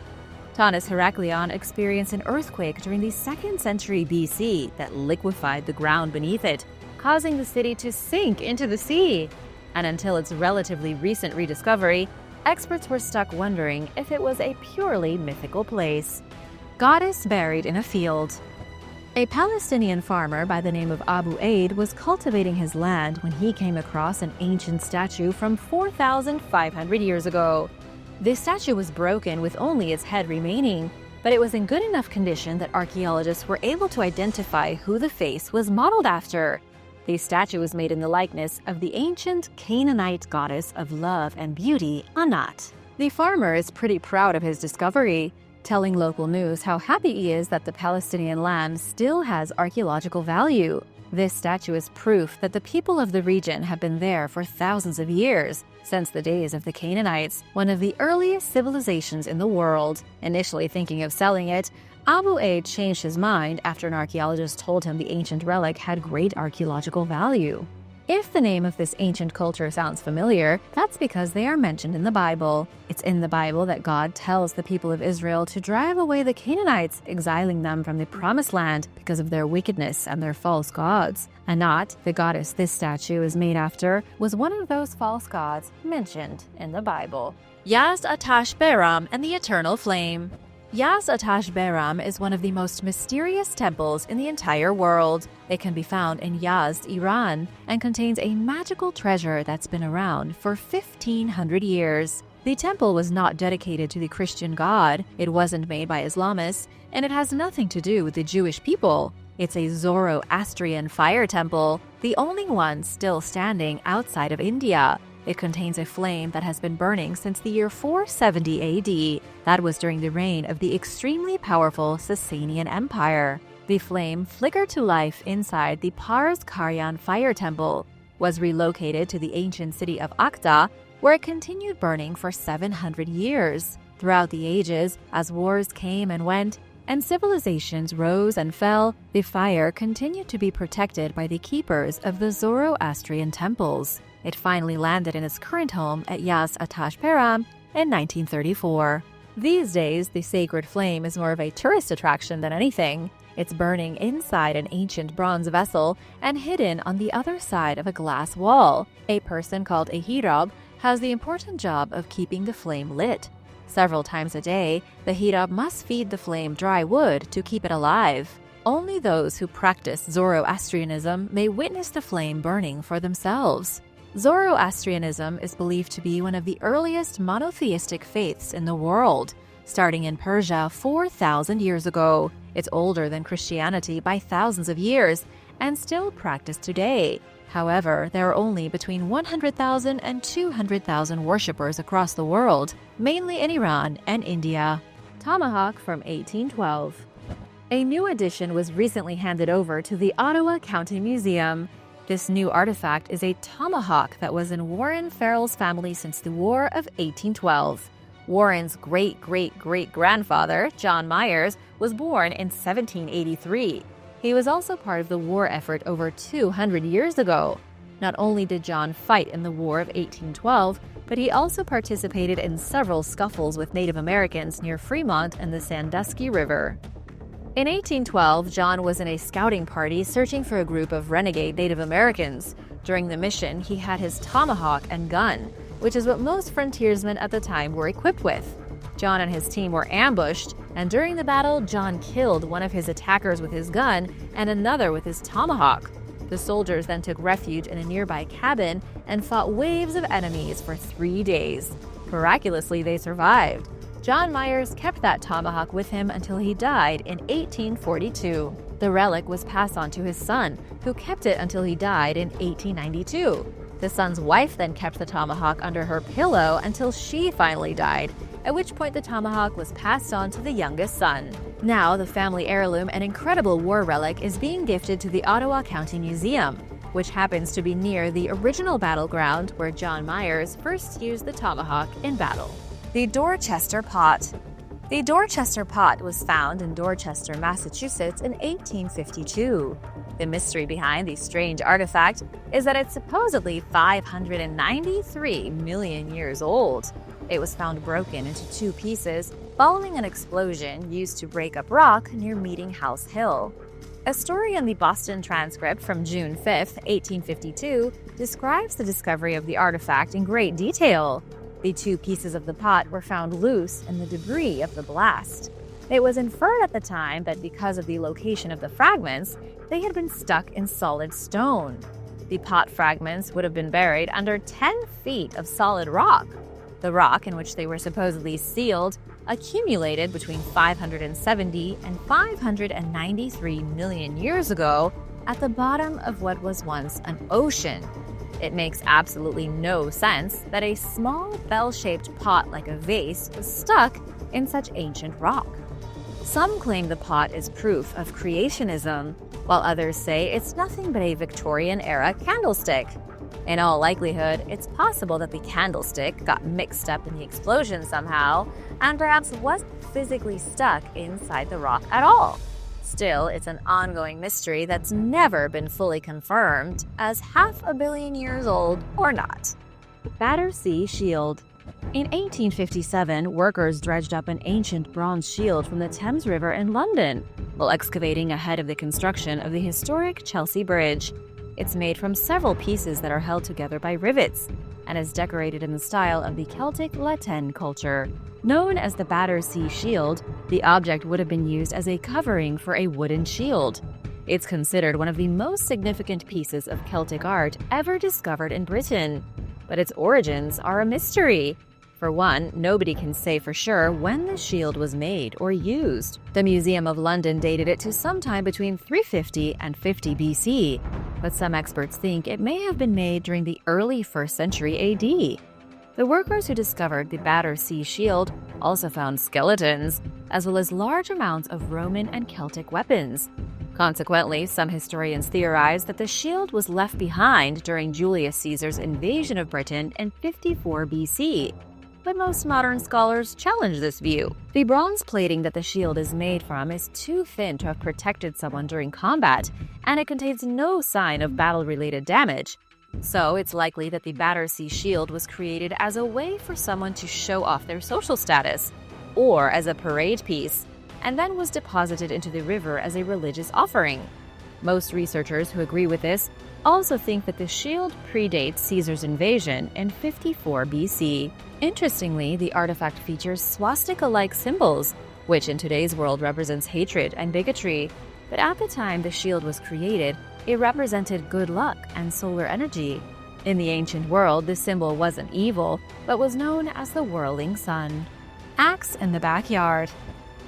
Taunus Heracleion experienced an earthquake during the 2nd century BC that liquefied the ground beneath it, causing the city to sink into the sea. And until its relatively recent rediscovery, experts were stuck wondering if it was a purely mythical place. Goddess buried in a field. A Palestinian farmer by the name of Abu Aid was cultivating his land when he came across an ancient statue from 4,500 years ago. This statue was broken with only its head remaining, but it was in good enough condition that archaeologists were able to identify who the face was modeled after. The statue was made in the likeness of the ancient Canaanite goddess of love and beauty, Anat. The farmer is pretty proud of his discovery, telling local news how happy he is that the Palestinian land still has archaeological value. This statue is proof that the people of the region have been there for thousands of years, since the days of the Canaanites, one of the earliest civilizations in the world. Initially thinking of selling it, Abu Aid changed his mind after an archaeologist told him the ancient relic had great archaeological value. If the name of this ancient culture sounds familiar, that's because they are mentioned in the Bible. It's in the Bible that God tells the people of Israel to drive away the Canaanites, exiling them from the Promised Land because of their wickedness and their false gods. Anat, the goddess this statue is made after, was one of those false gods mentioned in the Bible. Yaz-Atash-Beram and the Eternal Flame. Yaz-Atash-Beram is one of the most mysterious temples in the entire world. It can be found in Yazd, Iran, and contains a magical treasure that's been around for 1,500 years. The temple was not dedicated to the Christian god, it wasn't made by Islamists, and it has nothing to do with the Jewish people. It's a Zoroastrian fire temple, the only one still standing outside of India. It contains a flame that has been burning since the year 470 AD. That was during the reign of the extremely powerful Sasanian Empire. The flame flickered to life inside the Pars Karyan fire temple, was relocated to the ancient city of Akta, where it continued burning for 700 years. Throughout the ages, as wars came and went, and civilizations rose and fell, the fire continued to be protected by the keepers of the Zoroastrian temples. It finally landed in its current home at Yaz-Atash-Beram in 1934. These days, the sacred flame is more of a tourist attraction than anything. It's burning inside an ancient bronze vessel and hidden on the other side of a glass wall. A person called a hirab has the important job of keeping the flame lit. Several times a day, the hirab must feed the flame dry wood to keep it alive. Only those who practice Zoroastrianism may witness the flame burning for themselves. Zoroastrianism is believed to be one of the earliest monotheistic faiths in the world, starting in Persia 4,000 years ago. It's older than Christianity by thousands of years and still practiced today. However, there are only between 100,000 and 200,000 worshippers across the world, mainly in Iran and India. Tomahawk from 1812. A new addition was recently handed over to the Ottawa County Museum. This new artifact is a tomahawk that was in Warren Farrell's family since the War of 1812. Warren's great-great-great-grandfather, John Myers, was born in 1783. He was also part of the war effort over 200 years ago. Not only did John fight in the War of 1812, but he also participated in several scuffles with Native Americans near Fremont and the Sandusky River. In 1812, John was in a scouting party searching for a group of renegade Native Americans. During the mission, he had his tomahawk and gun, which is what most frontiersmen at the time were equipped with. John and his team were ambushed, and during the battle, John killed one of his attackers with his gun and another with his tomahawk. The soldiers then took refuge in a nearby cabin and fought waves of enemies for 3 days. Miraculously, they survived. John Myers kept that tomahawk with him until he died in 1842. The relic was passed on to his son, who kept it until he died in 1892. The son's wife then kept the tomahawk under her pillow until she finally died, at which point the tomahawk was passed on to the youngest son. Now, the family heirloom and incredible war relic is being gifted to the Ottawa County Museum. which happens to be near the original battleground where John Myers first used the tomahawk in battle. The Dorchester Pot. The Dorchester Pot was found in Dorchester, Massachusetts in 1852. The mystery behind the strange artifact is that it's supposedly 593 million years old. It was found broken into two pieces following an explosion used to break up rock near Meeting House Hill. A story in the Boston Transcript from June 5, 1852, describes the discovery of the artifact in great detail. The two pieces of the pot were found loose in the debris of the blast. It was inferred at the time that because of the location of the fragments, they had been stuck in solid stone. The pot fragments would have been buried under 10 feet of solid rock. The rock in which they were supposedly sealed accumulated between 570 and 593 million years ago at the bottom of what was once an ocean. It makes absolutely no sense that a small bell-shaped pot like a vase was stuck in such ancient rock. Some claim the pot is proof of creationism, while others say it's nothing but a Victorian-era candlestick. In all likelihood, it's possible that the candlestick got mixed up in the explosion somehow and perhaps wasn't physically stuck inside the rock at all. Still, it's an ongoing mystery that's never been fully confirmed as 500 million years old or not. Battersea Shield. In 1857, workers dredged up an ancient bronze shield from the Thames River in London while excavating ahead of the construction of the historic Chelsea Bridge. It's made from several pieces that are held together by rivets and is decorated in the style of the Celtic Latin culture. Known as the Battersea Shield, the object would have been used as a covering for a wooden shield. It's considered one of the most significant pieces of Celtic art ever discovered in Britain, but its origins are a mystery. For one, nobody can say for sure when the shield was made or used. The Museum of London dated it to sometime between 350 and 50 BC, but some experts think it may have been made during the early 1st century AD. The workers who discovered the Battersea Shield also found skeletons, as well as large amounts of Roman and Celtic weapons. Consequently, some historians theorize that the shield was left behind during Julius Caesar's invasion of Britain in 54 BC. But most modern scholars challenge this view. The bronze plating that the shield is made from is too thin to have protected someone during combat, and it contains no sign of battle-related damage. So it's likely that the Battersea Shield was created as a way for someone to show off their social status, or as a parade piece, and then was deposited into the river as a religious offering. Most researchers who agree with this also think that the shield predates Caesar's invasion in 54 BC. Interestingly, the artifact features swastika-like symbols, which in today's world represents hatred and bigotry. But at the time the shield was created, it represented good luck and solar energy. In the ancient world, this symbol wasn't evil, but was known as the whirling sun. Axe in the backyard.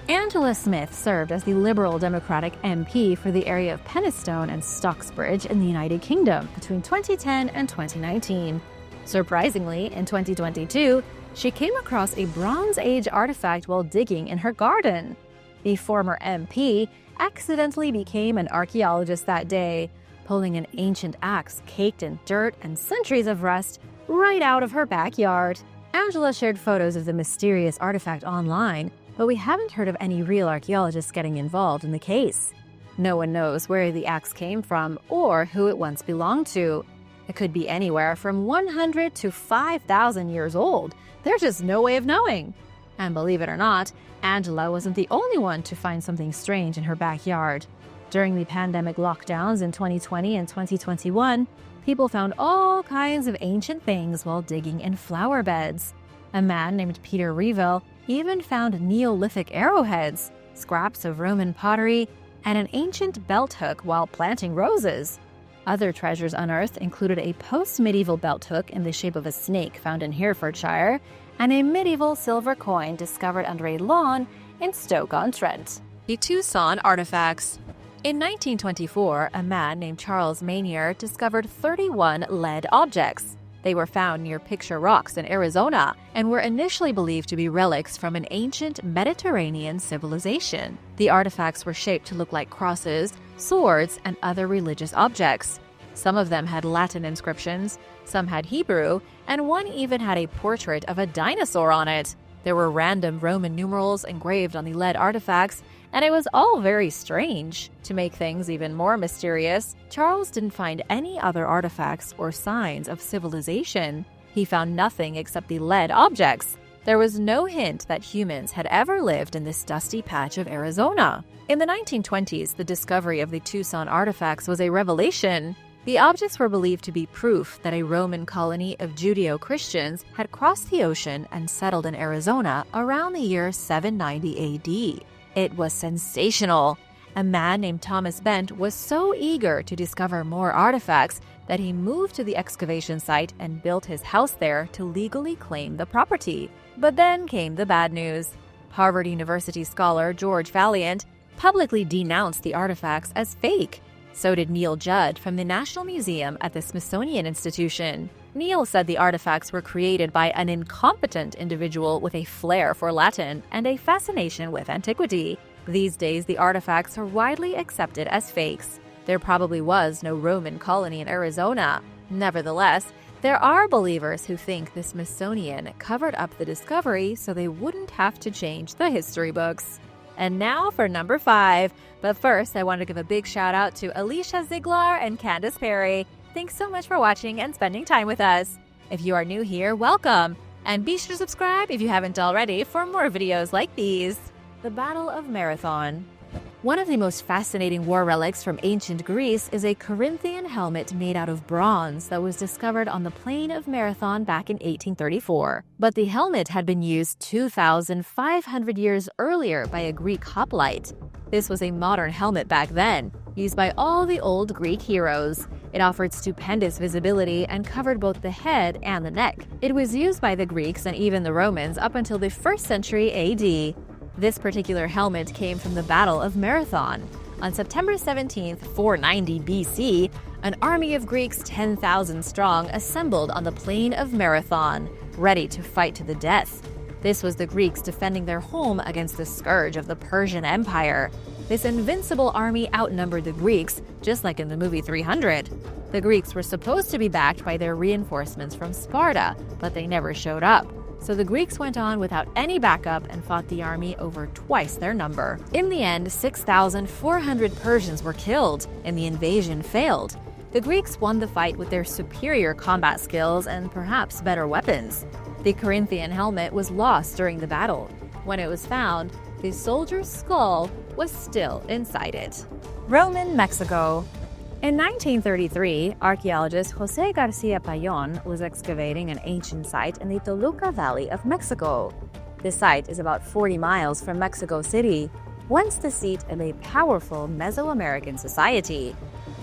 Angela Smith served as the Liberal Democratic MP for the area of Penistone and Stocksbridge in the United Kingdom between 2010 and 2019. Surprisingly, in 2022, she came across a Bronze Age artifact while digging in her garden. The former MP accidentally became an archaeologist that day, pulling an ancient axe caked in dirt and centuries of rust right out of her backyard. Angela shared photos of the mysterious artifact online, but we haven't heard of any real archaeologists getting involved in the case. No one knows where the axe came from or who it once belonged to. It could be anywhere from 100 to 5,000 years old. There's just no way of knowing. And believe it or not, Angela wasn't the only one to find something strange in her backyard. During the pandemic lockdowns in 2020 and 2021, people found all kinds of ancient things while digging in flower beds. A man named Peter Reville even found Neolithic arrowheads, scraps of Roman pottery, and an ancient belt hook while planting roses. Other treasures unearthed included a post-medieval belt hook in the shape of a snake found in Herefordshire, and a medieval silver coin discovered under a lawn in Stoke-on-Trent. The Tucson artifacts. In 1924, a man named Charles Manier discovered 31 lead objects. They were found near Picture Rocks in Arizona and were initially believed to be relics from an ancient Mediterranean civilization. The artifacts were shaped to look like crosses, swords, and other religious objects. Some of them had Latin inscriptions, some had Hebrew, and one even had a portrait of a dinosaur on it. There were random Roman numerals engraved on the lead artifacts, and it was all very strange. To make things even more mysterious, Charles didn't find any other artifacts or signs of civilization. He found nothing except the lead objects. There was no hint that humans had ever lived in this dusty patch of Arizona. In the 1920s, the discovery of the Tucson artifacts was a revelation. The objects were believed to be proof that a Roman colony of Judeo-Christians had crossed the ocean and settled in Arizona around the year 790 AD. It was sensational. A man named Thomas Bent was so eager to discover more artifacts that he moved to the excavation site and built his house there to legally claim the property. But then came the bad news. Harvard University scholar George Valiant publicly denounced the artifacts as fake. So did Neil Judd from the National Museum at the Smithsonian Institution. Neil said the artifacts were created by an incompetent individual with a flair for Latin and a fascination with antiquity. These days, the artifacts are widely accepted as fakes. There probably was no Roman colony in Arizona. Nevertheless, there are believers who think the Smithsonian covered up the discovery so they wouldn't have to change the history books. And now for number 5. But first, I want to give a big shout out to Alicia Ziegler and Candace Perry. Thanks so much for watching and spending time with us. If you are new here, welcome. And be sure to subscribe if you haven't already for more videos like these. The Battle of Marathon. One of the most fascinating war relics from ancient Greece is a Corinthian helmet made out of bronze that was discovered on the plain of Marathon back in 1834. But the helmet had been used 2,500 years earlier by a Greek hoplite. This was a modern helmet back then, used by all the old Greek heroes. It offered stupendous visibility and covered both the head and the neck. It was used by the Greeks and even the Romans up until the 1st century AD. This particular helmet came from the Battle of Marathon. On September 17, 490 BC, an army of Greeks 10,000 strong assembled on the plain of Marathon, ready to fight to the death. This was the Greeks defending their home against the scourge of the Persian Empire. This invincible army outnumbered the Greeks, just like in the movie 300. The Greeks were supposed to be backed by their reinforcements from Sparta, but they never showed up. So the Greeks went on without any backup and fought the army over twice their number. In the end, 6,400 Persians were killed, and the invasion failed. The Greeks won the fight with their superior combat skills and perhaps better weapons. The Corinthian helmet was lost during the battle. When it was found, the soldier's skull was still inside it. Roman Mexico. In 1933, archaeologist Jose Garcia Payon was excavating an ancient site in the Toluca Valley of Mexico. The site is about 40 miles from Mexico City, once the seat of a powerful Mesoamerican society.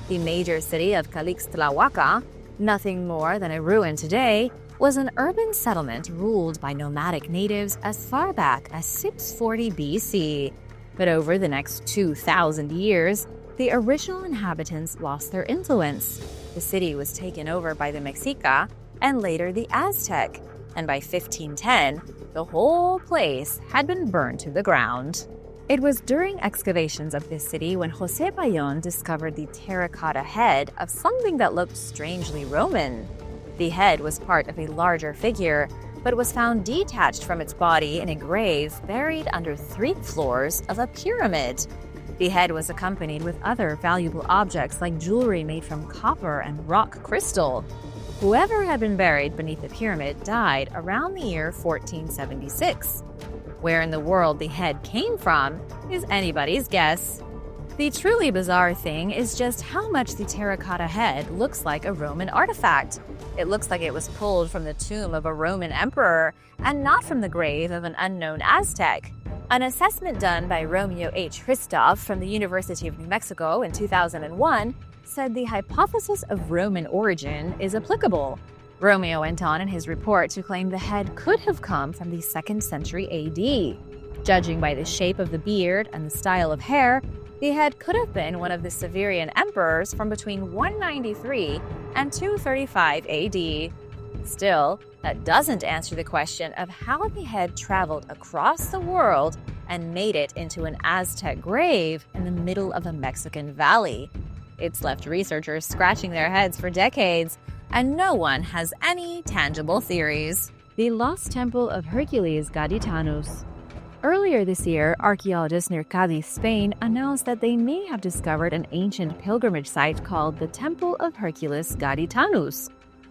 The major city of Calixtlahuaca, nothing more than a ruin today, was an urban settlement ruled by nomadic natives as far back as 640 BC. But over the next 2,000 years, the original inhabitants lost their influence. The city was taken over by the Mexica and later the Aztec, and by 1510, the whole place had been burned to the ground. It was during excavations of this city when Jose Payon discovered the terracotta head of something that looked strangely Roman. The head was part of a larger figure, but was found detached from its body in a grave buried under 3 floors of a pyramid. The head was accompanied with other valuable objects like jewelry made from copper and rock crystal. Whoever had been buried beneath the pyramid died around the year 1476. Where in the world the head came from is anybody's guess. The truly bizarre thing is just how much the terracotta head looks like a Roman artifact. It looks like it was pulled from the tomb of a Roman emperor and not from the grave of an unknown Aztec. An assessment done by Romeo H. Hristov from the University of New Mexico in 2001 said the hypothesis of Roman origin is applicable. Romeo went on in his report to claim the head could have come from the 2nd century AD. Judging by the shape of the beard and the style of hair, the head could have been one of the Severian emperors from between 193 and 235 AD. Still, that doesn't answer the question of how the head traveled across the world and made it into an Aztec grave in the middle of a Mexican valley. It's left researchers scratching their heads for decades, and no one has any tangible theories. The Lost Temple of Hercules Gaditanus. Earlier this year, archaeologists near Cadiz, Spain, announced that they may have discovered an ancient pilgrimage site called the Temple of Hercules Gaditanus.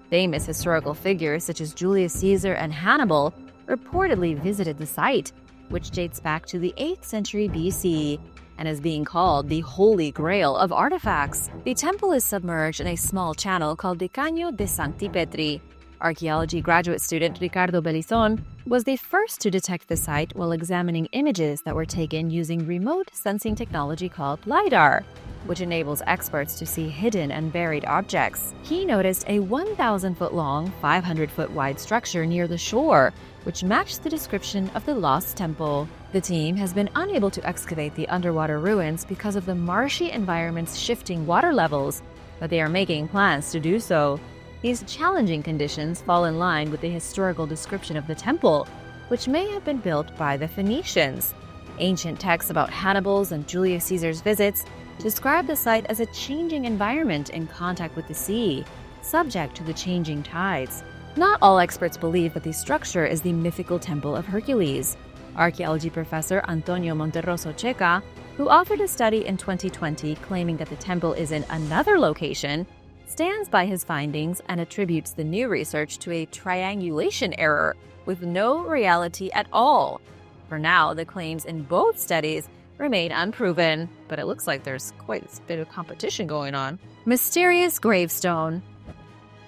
Famous historical figures such as Julius Caesar and Hannibal reportedly visited the site, which dates back to the 8th century BC and is being called the Holy Grail of artifacts. The temple is submerged in a small channel called the Caño de Sancti Petri. Archaeology graduate student Ricardo Belizon was the first to detect the site while examining images that were taken using remote sensing technology called LiDAR, which enables experts to see hidden and buried objects. He noticed a 1,000-foot-long, 500-foot-wide structure near the shore, which matched the description of the lost temple. The team has been unable to excavate the underwater ruins because of the marshy environment's shifting water levels, but they are making plans to do so. These challenging conditions fall in line with the historical description of the temple, which may have been built by the Phoenicians. Ancient texts about Hannibal's and Julius Caesar's visits describe the site as a changing environment in contact with the sea, subject to the changing tides. Not all experts believe that the structure is the mythical Temple of Hercules. Archaeology professor Antonio Monterroso Checa, who authored a study in 2020 claiming that the temple is in another location, stands by his findings and attributes the new research to a triangulation error with no reality at all. For now, the claims in both studies remain unproven, but it looks like there's quite a bit of competition going on. Mysterious gravestone.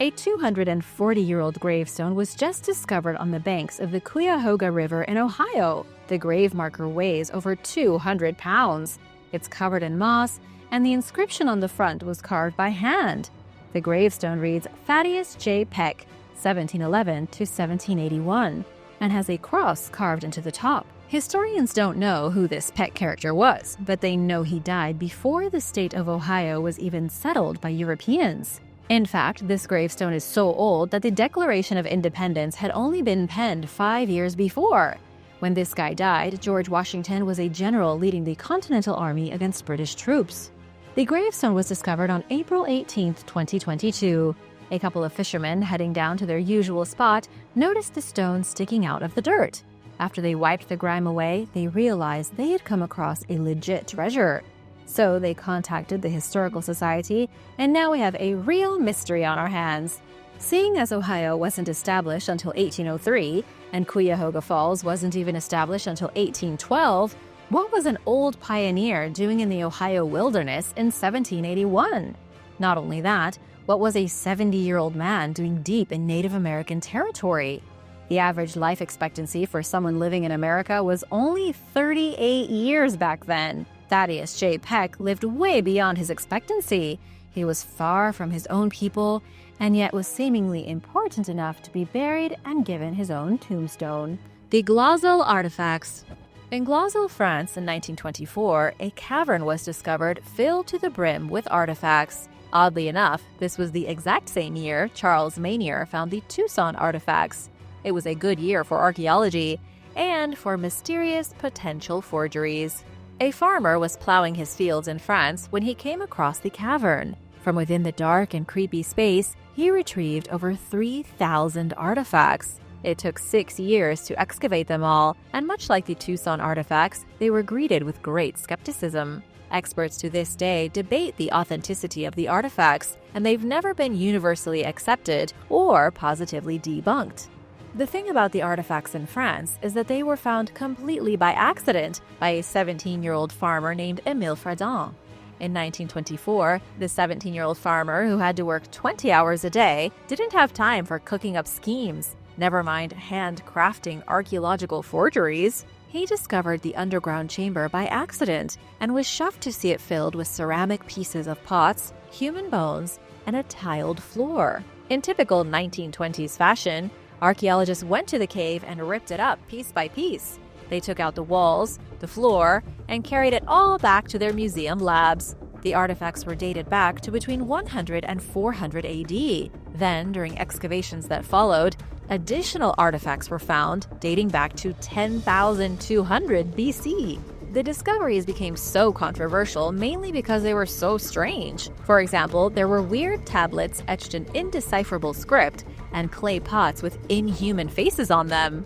A 240-year-old gravestone was just discovered on the banks of the Cuyahoga River in Ohio. The grave marker weighs over 200 pounds. It's covered in moss, and the inscription on the front was carved by hand. The gravestone reads Thaddeus J. Peck, 1711 to 1781, and has a cross carved into the top. Historians don't know who this Peck character was, but they know he died before the state of Ohio was even settled by Europeans. In fact, this gravestone is so old that the Declaration of Independence had only been penned 5 years before. When this guy died, George Washington was a general leading the Continental Army against British troops. The gravestone was discovered on April 18, 2022. A couple of fishermen heading down to their usual spot noticed the stone sticking out of the dirt. After they wiped the grime away, they realized they had come across a legit treasure. So they contacted the Historical Society, and now we have a real mystery on our hands. Seeing as Ohio wasn't established until 1803, and Cuyahoga Falls wasn't even established until 1812, what was an old pioneer doing in the Ohio wilderness in 1781? Not only that, what was a 70-year-old man doing deep in Native American territory? The average life expectancy for someone living in America was only 38 years back then. Thaddeus J. Peck lived way beyond his expectancy. He was far from his own people, and yet was seemingly important enough to be buried and given his own tombstone. The Glozel artifacts. In Glozel, France in 1924, a cavern was discovered filled to the brim with artifacts. Oddly enough, this was the exact same year Charles Manier found the Tucson artifacts. It was a good year for archaeology and for mysterious potential forgeries. A farmer was plowing his fields in France when he came across the cavern. From within the dark and creepy space, he retrieved over 3,000 artifacts. It took 6 years to excavate them all, and much like the Tucson artifacts, they were greeted with great skepticism. Experts to this day debate the authenticity of the artifacts, and they've never been universally accepted or positively debunked. The thing about the artifacts in France is that they were found completely by accident by a 17-year-old farmer named Émile Fradin. In 1924, the 17-year-old farmer, who had to work 20 hours a day, didn't have time for cooking up schemes, never mind handcrafting archaeological forgeries. He discovered the underground chamber by accident and was shocked to see it filled with ceramic pieces of pots, human bones, and a tiled floor. In typical 1920s fashion, archaeologists went to the cave and ripped it up piece by piece. They took out the walls, the floor, and carried it all back to their museum labs. The artifacts were dated back to between 100 and 400 AD. Then, during excavations that followed, additional artifacts were found dating back to 10,200 BC. The discoveries became so controversial mainly because they were so strange. For example, there were weird tablets etched in indecipherable script and clay pots with inhuman faces on them.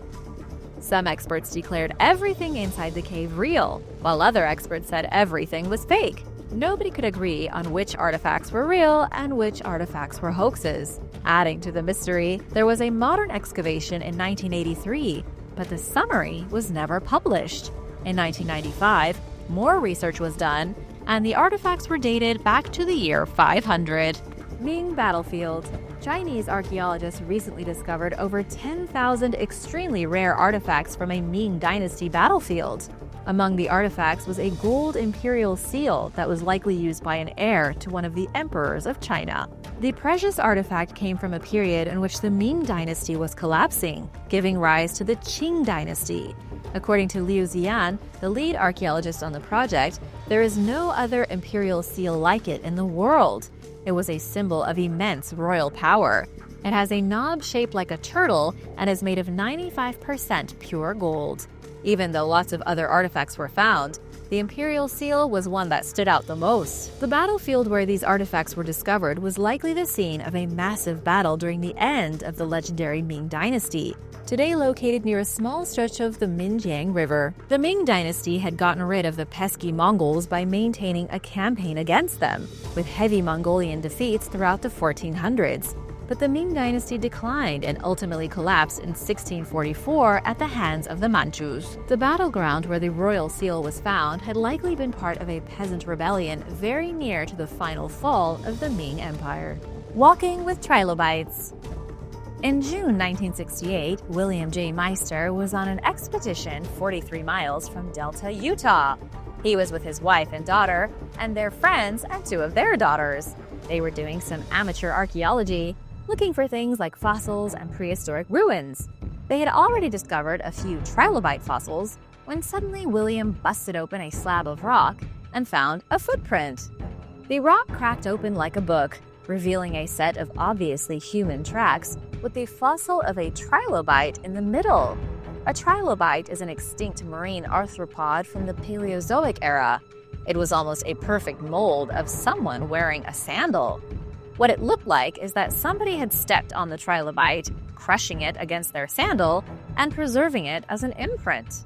Some experts declared everything inside the cave real, while other experts said everything was fake. Nobody could agree on which artifacts were real and which artifacts were hoaxes. Adding to the mystery, there was a modern excavation in 1983, but the summary was never published. In 1995, more research was done, and the artifacts were dated back to the year 500. Ming battlefield. Chinese archaeologists recently discovered over 10,000 extremely rare artifacts from a Ming Dynasty battlefield. Among the artifacts was a gold imperial seal that was likely used by an heir to one of the emperors of China. The precious artifact came from a period in which the Ming Dynasty was collapsing, giving rise to the Qing Dynasty. According to Liu Ziyan, the lead archaeologist on the project, there is no other imperial seal like it in the world. It was a symbol of immense royal power. It has a knob shaped like a turtle and is made of 95% pure gold. Even though lots of other artifacts were found, the imperial seal was one that stood out the most. The battlefield where these artifacts were discovered was likely the scene of a massive battle during the end of the legendary Ming Dynasty, today located near a small stretch of the Minjiang River. The Ming Dynasty had gotten rid of the pesky Mongols by maintaining a campaign against them, with heavy Mongolian defeats throughout the 1400s. But the Ming Dynasty declined and ultimately collapsed in 1644 at the hands of the Manchus. The battleground where the royal seal was found had likely been part of a peasant rebellion very near to the final fall of the Ming Empire. Walking with trilobites. In June 1968, William J. Meister was on an expedition 43 miles from Delta, Utah. He was with his wife and daughter, and their friends and two of their daughters. They were doing some amateur archaeology, looking for things like fossils and prehistoric ruins. They had already discovered a few trilobite fossils when suddenly William busted open a slab of rock and found a footprint. The rock cracked open like a book, revealing a set of obviously human tracks with the fossil of a trilobite in the middle. A trilobite is an extinct marine arthropod from the Paleozoic era. It was almost a perfect mold of someone wearing a sandal. What it looked like is that somebody had stepped on the trilobite, crushing it against their sandal and preserving it as an imprint.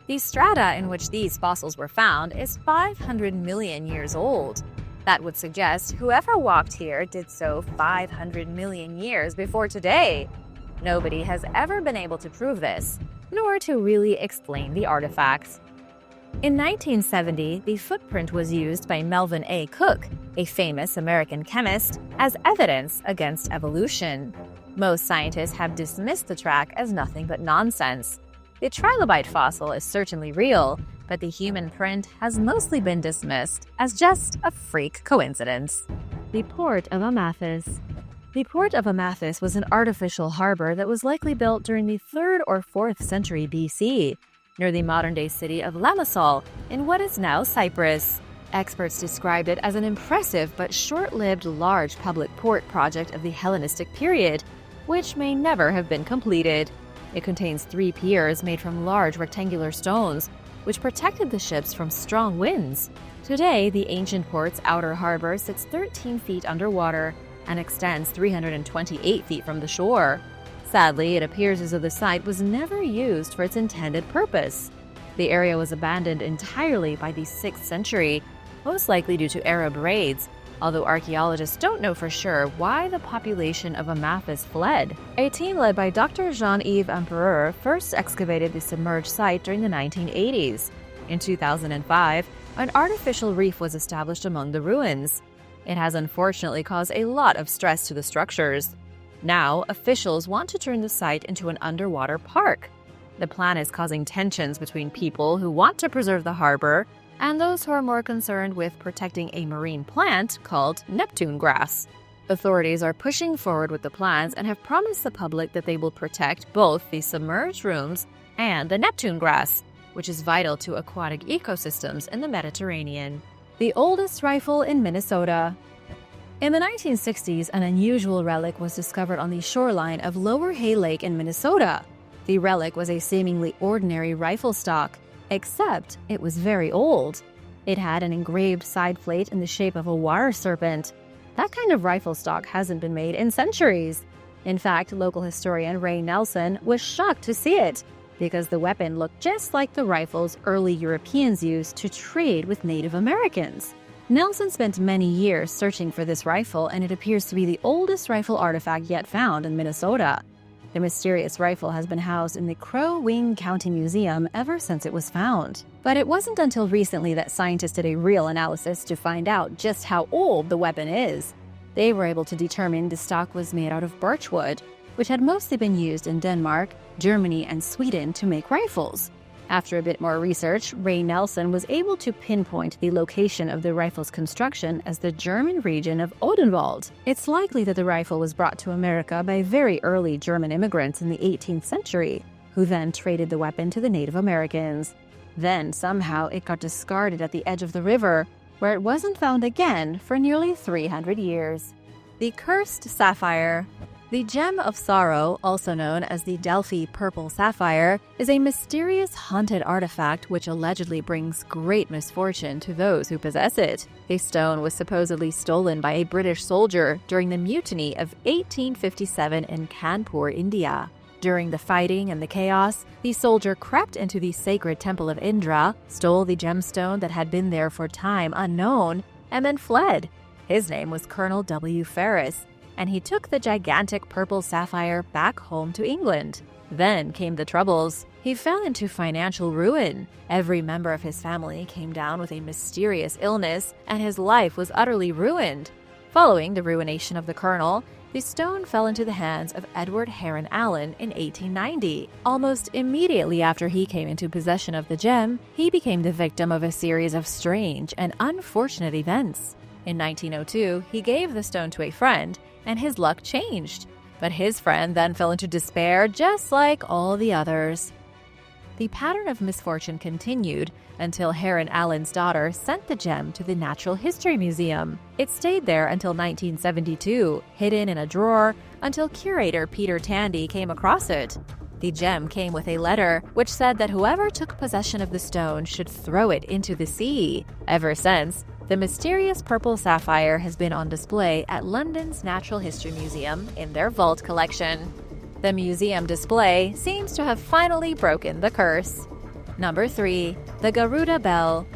The strata in which these fossils were found is 500 million years old. That would suggest whoever walked here did so 500 million years before today. Nobody has ever been able to prove this, nor to really explain the artifacts. In 1970, the footprint was used by Melvin A. Cook, a famous American chemist, as evidence against evolution. Most scientists have dismissed the track as nothing but nonsense. The trilobite fossil is certainly real, but the human print has mostly been dismissed as just a freak coincidence. The Port of Amathus. The Port of Amathus was an artificial harbor that was likely built during the 3rd or 4th century BC, near the modern-day city of Limassol in what is now Cyprus. Experts described it as an impressive but short-lived large public port project of the Hellenistic period, which may never have been completed. It contains 3 piers made from large rectangular stones, which protected the ships from strong winds. Today, the ancient port's outer harbor sits 13 feet underwater and extends 328 feet from the shore. Sadly, it appears as though the site was never used for its intended purpose. The area was abandoned entirely by the 6th century, most likely due to Arab raids, although archaeologists don't know for sure why the population of Amathus fled. A team led by Dr. Jean-Yves Empereur first excavated the submerged site during the 1980s. In 2005, an artificial reef was established among the ruins. It has unfortunately caused a lot of stress to the structures. Now, officials want to turn the site into an underwater park. The plan is causing tensions between people who want to preserve the harbor and those who are more concerned with protecting a marine plant called Neptune grass. Authorities are pushing forward with the plans and have promised the public that they will protect both the submerged rooms and the Neptune grass, which is vital to aquatic ecosystems in the Mediterranean. The oldest rifle in Minnesota. In the 1960s, an unusual relic was discovered on the shoreline of Lower Hay Lake in Minnesota. The relic was a seemingly ordinary rifle stock. except it was very old. It had an engraved side plate in the shape of a water serpent. That kind of rifle stock hasn't been made in centuries. In fact, local historian Ray Nelson was shocked to see it, because the weapon looked just like the rifles early Europeans used to trade with Native Americans. Nelson spent many years searching for this rifle, and it appears to be the oldest rifle artifact yet found in Minnesota. The mysterious rifle has been housed in the Crow Wing County Museum ever since it was found. But it wasn't until recently that scientists did a real analysis to find out just how old the weapon is. They were able to determine the stock was made out of birchwood, which had mostly been used in Denmark, Germany, and Sweden to make rifles. After a bit more research, Ray Nelson was able to pinpoint the location of the rifle's construction as the German region of Odenwald. It's likely that the rifle was brought to America by very early German immigrants in the 18th century, who then traded the weapon to the Native Americans. Then, somehow, it got discarded at the edge of the river, where it wasn't found again for nearly 300 years. The Cursed Sapphire. The Gem of Sorrow, also known as the Delphi Purple Sapphire, is a mysterious haunted artifact which allegedly brings great misfortune to those who possess it. The stone was supposedly stolen by a British soldier during the mutiny of 1857 in Kanpur, India. During the fighting and the chaos, the soldier crept into the sacred temple of Indra, stole the gemstone that had been there for time unknown, and then fled. His name was Colonel W. Ferris, and he took the gigantic purple sapphire back home to England. Then came the troubles. He fell into financial ruin. Every member of his family came down with a mysterious illness, and his life was utterly ruined. Following the ruination of the colonel, the stone fell into the hands of Edward Heron Allen in 1890. Almost immediately after he came into possession of the gem, he became the victim of a series of strange and unfortunate events. In 1902, he gave the stone to a friend, and his luck changed. But his friend then fell into despair just like all the others. The pattern of misfortune continued until Heron Allen's daughter sent the gem to the Natural History Museum. It stayed there until 1972, hidden in a drawer, until curator Peter Tandy came across it. The gem came with a letter which said that whoever took possession of the stone should throw it into the sea. Ever since, the mysterious purple sapphire has been on display at London's Natural History Museum in their vault collection. The museum display seems to have finally broken the curse. Number 3. The Garuda Bell.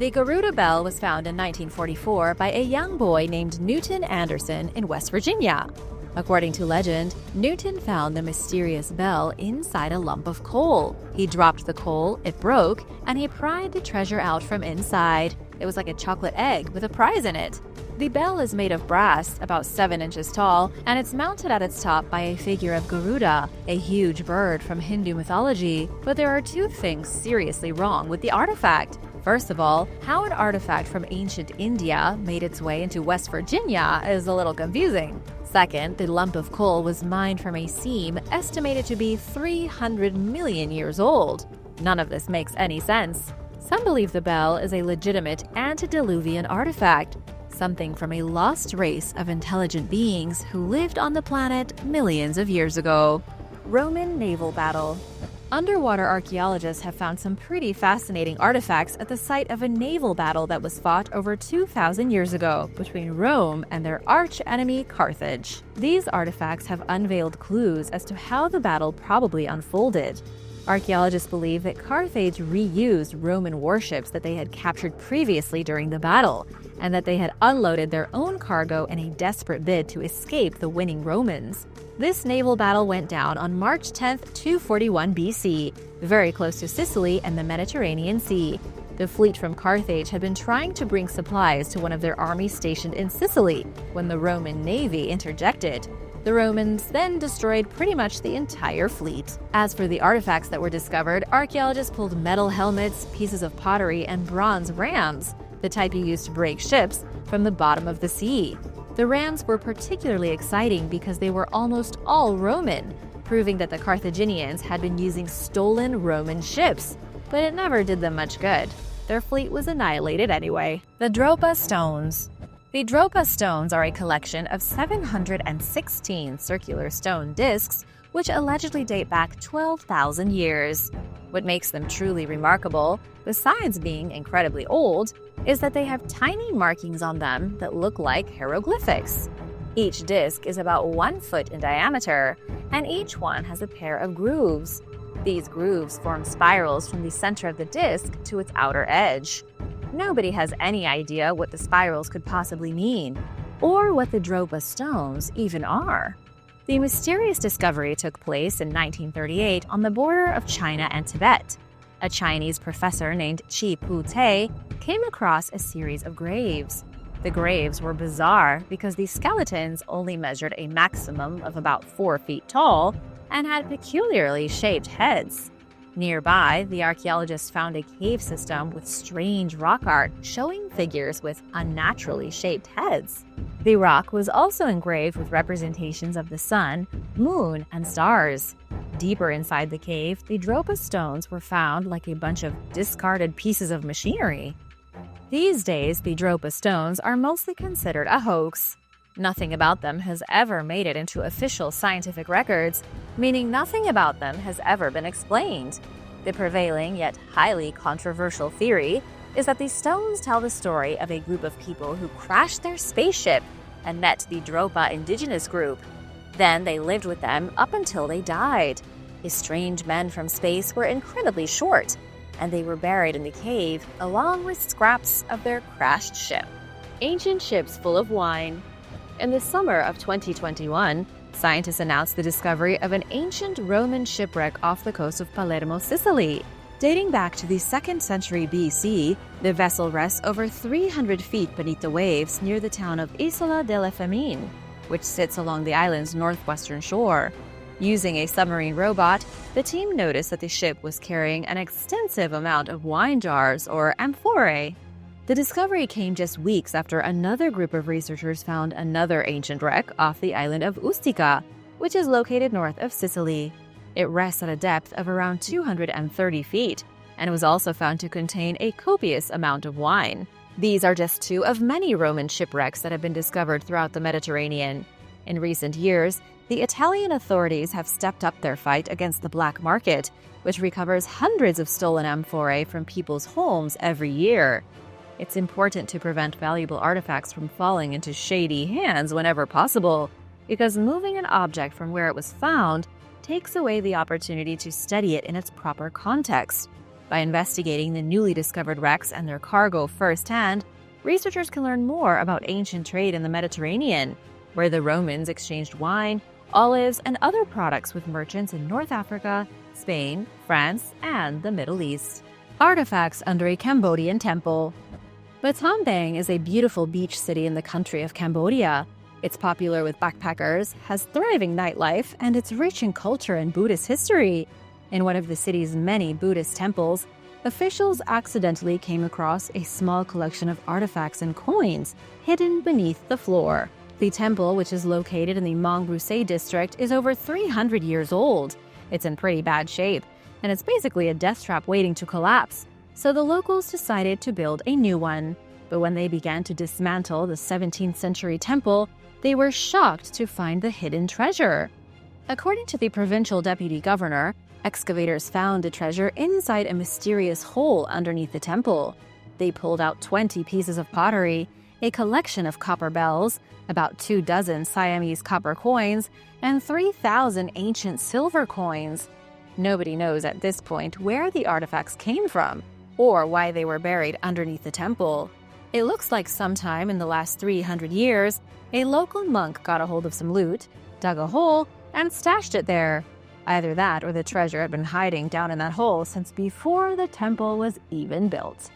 The Garuda Bell was found in 1944 by a young boy named Newton Anderson in West Virginia. According to legend, Newton found the mysterious bell inside a lump of coal. He dropped the coal, it broke, and he pried the treasure out from inside. It was like a chocolate egg with a prize in it. The bell is made of brass, about 7 inches tall, and it's mounted at its top by a figure of Garuda, a huge bird from Hindu mythology. But there are two things seriously wrong with the artifact. First of all, how an artifact from ancient India made its way into West Virginia is a little confusing. Second, the lump of coal was mined from a seam estimated to be 300 million years old. None of this makes any sense. Some believe the bell is a legitimate antediluvian artifact, something from a lost race of intelligent beings who lived on the planet millions of years ago. Roman naval battle. Underwater archaeologists have found some pretty fascinating artifacts at the site of a naval battle that was fought over 2,000 years ago between Rome and their arch-enemy Carthage. These artifacts have unveiled clues as to how the battle probably unfolded. Archaeologists believe that Carthage reused Roman warships that they had captured previously during the battle, and that they had unloaded their own cargo in a desperate bid to escape the winning Romans. This naval battle went down on March 10, 241 BC, very close to Sicily and the Mediterranean Sea. The fleet from Carthage had been trying to bring supplies to one of their armies stationed in Sicily when the Roman navy interjected. The Romans then destroyed pretty much the entire fleet. As for the artifacts that were discovered, archaeologists pulled metal helmets, pieces of pottery, and bronze rams, the type you use to break ships, from the bottom of the sea. The rams were particularly exciting because they were almost all Roman, proving that the Carthaginians had been using stolen Roman ships. But it never did them much good. Their fleet was annihilated anyway. The Dropa Stones. The Dropa Stones are a collection of 716 circular stone discs, which allegedly date back 12,000 years. What makes them truly remarkable, besides being incredibly old, is that they have tiny markings on them that look like hieroglyphics. Each disc is about 1 foot in diameter, and each one has a pair of grooves. These grooves form spirals from the center of the disc to its outer edge. Nobody has any idea what the spirals could possibly mean, or what the Dropa Stones even are. The mysterious discovery took place in 1938 on the border of China and Tibet. A Chinese professor named Chi Pu-te came across a series of graves. The graves were bizarre because the skeletons only measured a maximum of about 4 feet tall and had peculiarly shaped heads. Nearby, the archaeologists found a cave system with strange rock art showing figures with unnaturally shaped heads. The rock was also engraved with representations of the sun, moon, and stars. Deeper inside the cave, the Dropa Stones were found like a bunch of discarded pieces of machinery. These days, the Dropa Stones are mostly considered a hoax. Nothing about them has ever made it into official scientific records, meaning nothing about them has ever been explained. The prevailing yet highly controversial theory is that these stones tell the story of a group of people who crashed their spaceship and met the Dropa indigenous group. Then they lived with them up until they died. These strange men from space were incredibly short, and they were buried in the cave along with scraps of their crashed ship. Ancient ships full of wine. In the summer of 2021, scientists announced the discovery of an ancient Roman shipwreck off the coast of Palermo, Sicily. Dating back to the 2nd century BC, the vessel rests over 300 feet beneath the waves near the town of Isola delle Femmine, which sits along the island's northwestern shore. Using a submarine robot, the team noticed that the ship was carrying an extensive amount of wine jars, or amphorae. The discovery came just weeks after another group of researchers found another ancient wreck off the island of Ustica, which is located north of Sicily. It rests at a depth of around 230 feet, and was also found to contain a copious amount of wine. These are just 2 of many Roman shipwrecks that have been discovered throughout the Mediterranean. In recent years, the Italian authorities have stepped up their fight against the black market, which recovers hundreds of stolen amphorae from people's homes every year. It's important to prevent valuable artifacts from falling into shady hands whenever possible, because moving an object from where it was found takes away the opportunity to study it in its proper context. By investigating the newly discovered wrecks and their cargo firsthand, researchers can learn more about ancient trade in the Mediterranean, where the Romans exchanged wine, olives, and other products with merchants in North Africa, Spain, France, and the Middle East. Artifacts under a Cambodian temple. Battambang is a beautiful beach city in the country of Cambodia. It's popular with backpackers, has thriving nightlife, and it's rich in culture and Buddhist history. In one of the city's many Buddhist temples, officials accidentally came across a small collection of artifacts and coins hidden beneath the floor. The temple, which is located in the Mong Brusay district, is over 300 years old. It's in pretty bad shape, and it's basically a death trap waiting to collapse. So the locals decided to build a new one. But when they began to dismantle the 17th century temple, they were shocked to find the hidden treasure. According to the provincial deputy governor, excavators found the treasure inside a mysterious hole underneath the temple. They pulled out 20 pieces of pottery, a collection of copper bells, about 24 Siamese copper coins, and 3,000 ancient silver coins. Nobody knows at this point where the artifacts came from, or why they were buried underneath the temple. It looks like sometime in the last 300 years, a local monk got a hold of some loot, dug a hole, and stashed it there. Either that or the treasure had been hiding down in that hole since before the temple was even built.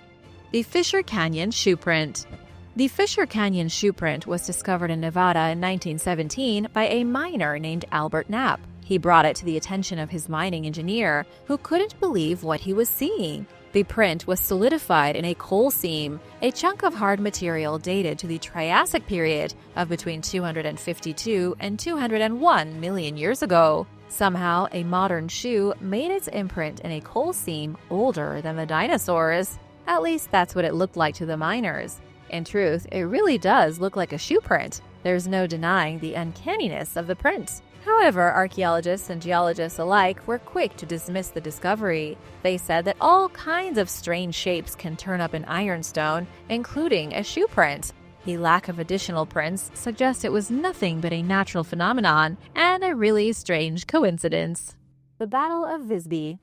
The Fisher Canyon Shoe Print. The Fisher Canyon shoe print was discovered in Nevada in 1917 by a miner named Albert Knapp. He brought it to the attention of his mining engineer, who couldn't believe what he was seeing. The print was solidified in a coal seam, a chunk of hard material dated to the Triassic period of between 252 and 201 million years ago. Somehow, a modern shoe made its imprint in a coal seam older than the dinosaurs. At least that's what it looked like to the miners. In truth, it really does look like a shoe print. There's no denying the uncanniness of the print. However, archaeologists and geologists alike were quick to dismiss the discovery. They said that all kinds of strange shapes can turn up in ironstone, including a shoe print. The lack of additional prints suggests it was nothing but a natural phenomenon and a really strange coincidence. The Battle of Visby.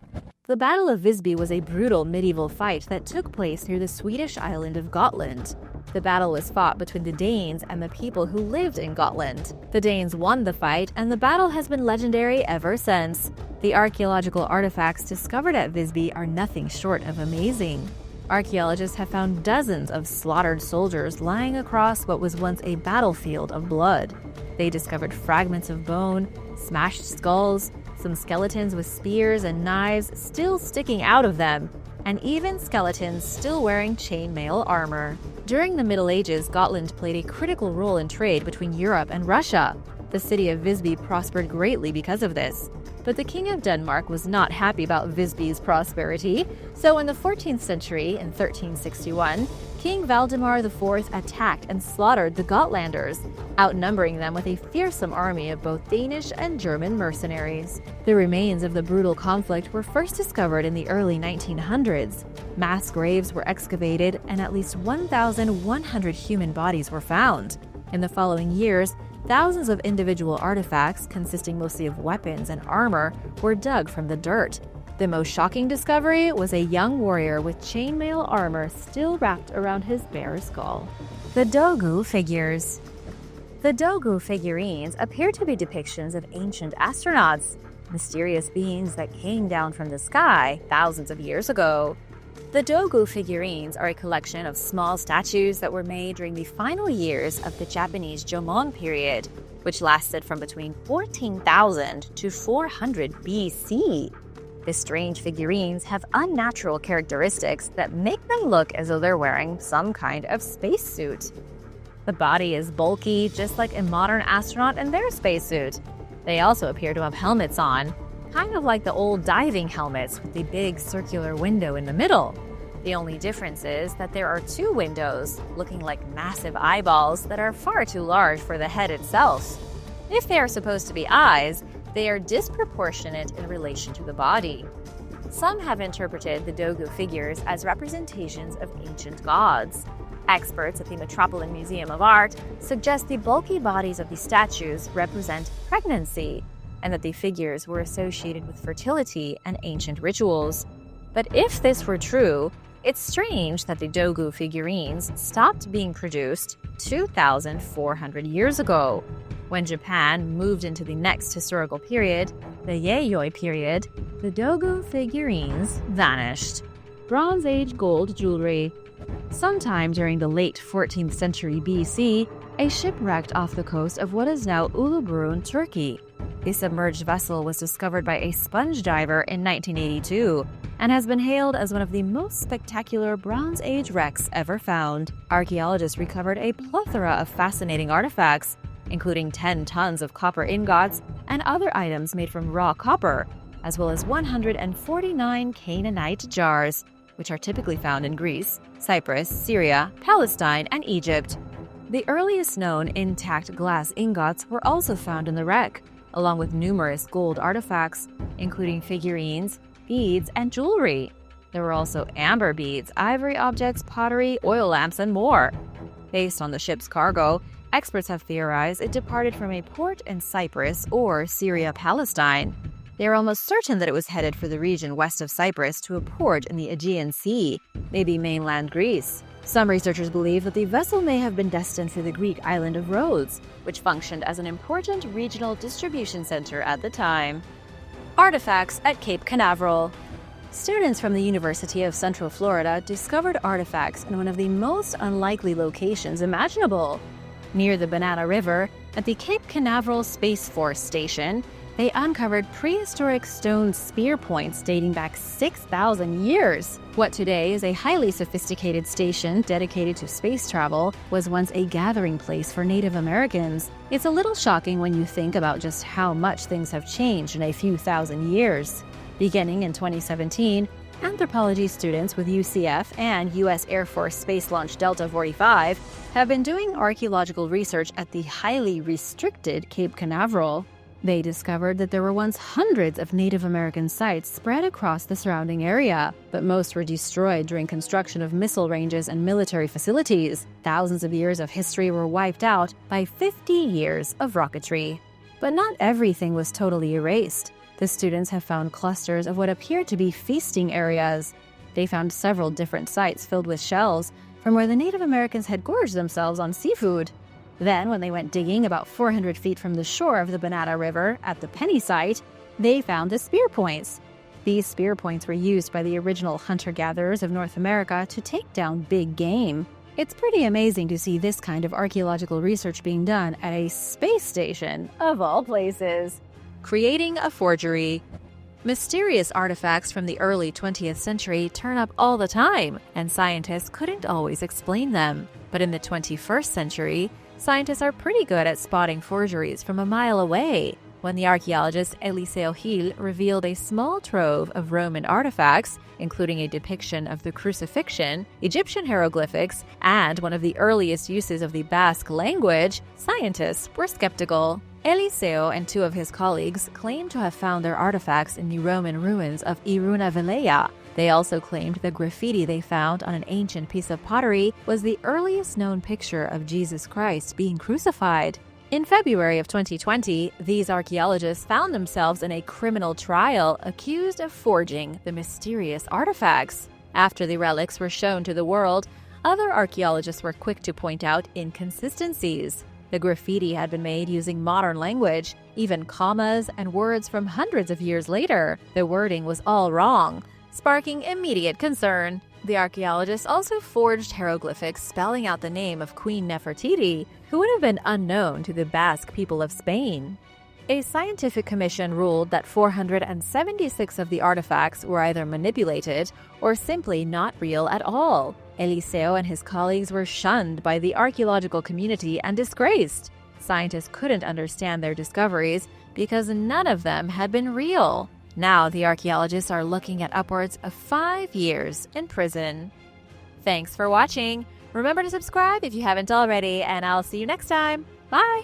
The Battle of Visby was a brutal medieval fight that took place near the Swedish island of Gotland. The battle was fought between the Danes and the people who lived in Gotland. The Danes won the fight, and the battle has been legendary ever since. The archaeological artifacts discovered at Visby are nothing short of amazing. Archaeologists have found dozens of slaughtered soldiers lying across what was once a battlefield of blood. They discovered fragments of bone, smashed skulls, some skeletons with spears and knives still sticking out of them, and even skeletons still wearing chainmail armor. During the Middle Ages, Gotland played a critical role in trade between Europe and Russia. The city of Visby prospered greatly because of this. But the King of Denmark was not happy about Visby's prosperity, so in the 14th century, in 1361, King Valdemar IV attacked and slaughtered the Gotlanders, outnumbering them with a fearsome army of both Danish and German mercenaries. The remains of the brutal conflict were first discovered in the early 1900s. Mass graves were excavated, and at least 1,100 human bodies were found. In the following years, thousands of individual artifacts, consisting mostly of weapons and armor, were dug from the dirt. The most shocking discovery was a young warrior with chainmail armor still wrapped around his bare skull. The Dogu figures. The Dogu figurines appear to be depictions of ancient astronauts, mysterious beings that came down from the sky thousands of years ago. The Dogu figurines are a collection of small statues that were made during the final years of the Japanese Jomon period, which lasted from between 14,000 to 400 BC. The strange figurines have unnatural characteristics that make them look as though they're wearing some kind of spacesuit. The body is bulky, just like a modern astronaut in their spacesuit. They also appear to have helmets on, kind of like the old diving helmets with the big circular window in the middle. The only difference is that there are two windows, looking like massive eyeballs that are far too large for the head itself. If they are supposed to be eyes, they are disproportionate in relation to the body. Some have interpreted the Dogu figures as representations of ancient gods. Experts at the Metropolitan Museum of Art suggest the bulky bodies of the statues represent pregnancy, and that the figures were associated with fertility and ancient rituals. But if this were true, it's strange that the Dogu figurines stopped being produced 2,400 years ago. When Japan moved into the next historical period, the Yayoi period, the Dogu figurines vanished. Bronze Age gold jewelry. Sometime during the late 14th century BC, a ship wrecked off the coast of what is now Uluburun, Turkey. A submerged vessel was discovered by a sponge diver in 1982 and has been hailed as one of the most spectacular Bronze Age wrecks ever found. Archaeologists recovered a plethora of fascinating artifacts, including 10 tons of copper ingots and other items made from raw copper, as well as 149 Canaanite jars, which are typically found in Greece, Cyprus, Syria, Palestine, and Egypt. The earliest known intact glass ingots were also found in the wreck, along with numerous gold artifacts, including figurines, beads, and jewelry. There were also amber beads, ivory objects, pottery, oil lamps, and more. Based on the ship's cargo, experts have theorized it departed from a port in Cyprus or Syria-Palestine. They are almost certain that it was headed for the region west of Cyprus to a port in the Aegean Sea, maybe mainland Greece. Some researchers believe that the vessel may have been destined for the Greek island of Rhodes, which functioned as an important regional distribution center at the time. Artifacts at Cape Canaveral. Students from the University of Central Florida discovered artifacts in one of the most unlikely locations imaginable. Near the Banana River, at the Cape Canaveral Space Force Station, they uncovered prehistoric stone spear points dating back 6,000 years. What today is a highly sophisticated station dedicated to space travel was once a gathering place for Native Americans. It's a little shocking when you think about just how much things have changed in a few thousand years. Beginning in 2017, Anthropology students with UCF and U.S. Air Force Space Launch Delta 45 have been doing archaeological research at the highly restricted Cape Canaveral. They discovered that there were once hundreds of Native American sites spread across the surrounding area, but most were destroyed during construction of missile ranges and military facilities. Thousands of years of history were wiped out by 50 years of rocketry. But not everything was totally erased. The students have found clusters of what appear to be feasting areas. They found several different sites filled with shells from where the Native Americans had gorged themselves on seafood. Then, when they went digging about 400 feet from the shore of the Banana River at the Penny site, they found the spear points. These spear points were used by the original hunter-gatherers of North America to take down big game. It's pretty amazing to see this kind of archaeological research being done at a space station, of all places. Creating a forgery. Mysterious artifacts from the early 20th century turn up all the time, and scientists couldn't always explain them. But in the 21st century, scientists are pretty good at spotting forgeries from a mile away. When the archaeologist Eliseo Gil revealed a small trove of Roman artifacts, including a depiction of the crucifixion, Egyptian hieroglyphics, and one of the earliest uses of the Basque language, scientists were skeptical. Eliseo and two of his colleagues claimed to have found their artifacts in the Roman ruins of Iruna Velea. They also claimed the graffiti they found on an ancient piece of pottery was the earliest known picture of Jesus Christ being crucified. In February of 2020, these archaeologists found themselves in a criminal trial accused of forging the mysterious artifacts. After the relics were shown to the world, other archaeologists were quick to point out inconsistencies. The graffiti had been made using modern language, even commas and words from hundreds of years later. The wording was all wrong, sparking immediate concern. The archaeologists also forged hieroglyphics spelling out the name of Queen Nefertiti, who would have been unknown to the Basque people of Spain. A scientific commission ruled that 476 of the artifacts were either manipulated or simply not real at all. Eliseo and his colleagues were shunned by the archaeological community and disgraced. Scientists couldn't understand their discoveries because none of them had been real. Now the archaeologists are looking at upwards of 5 years in prison. Thanks for watching. Remember to subscribe if you haven't already, and I'll see you next time. Bye!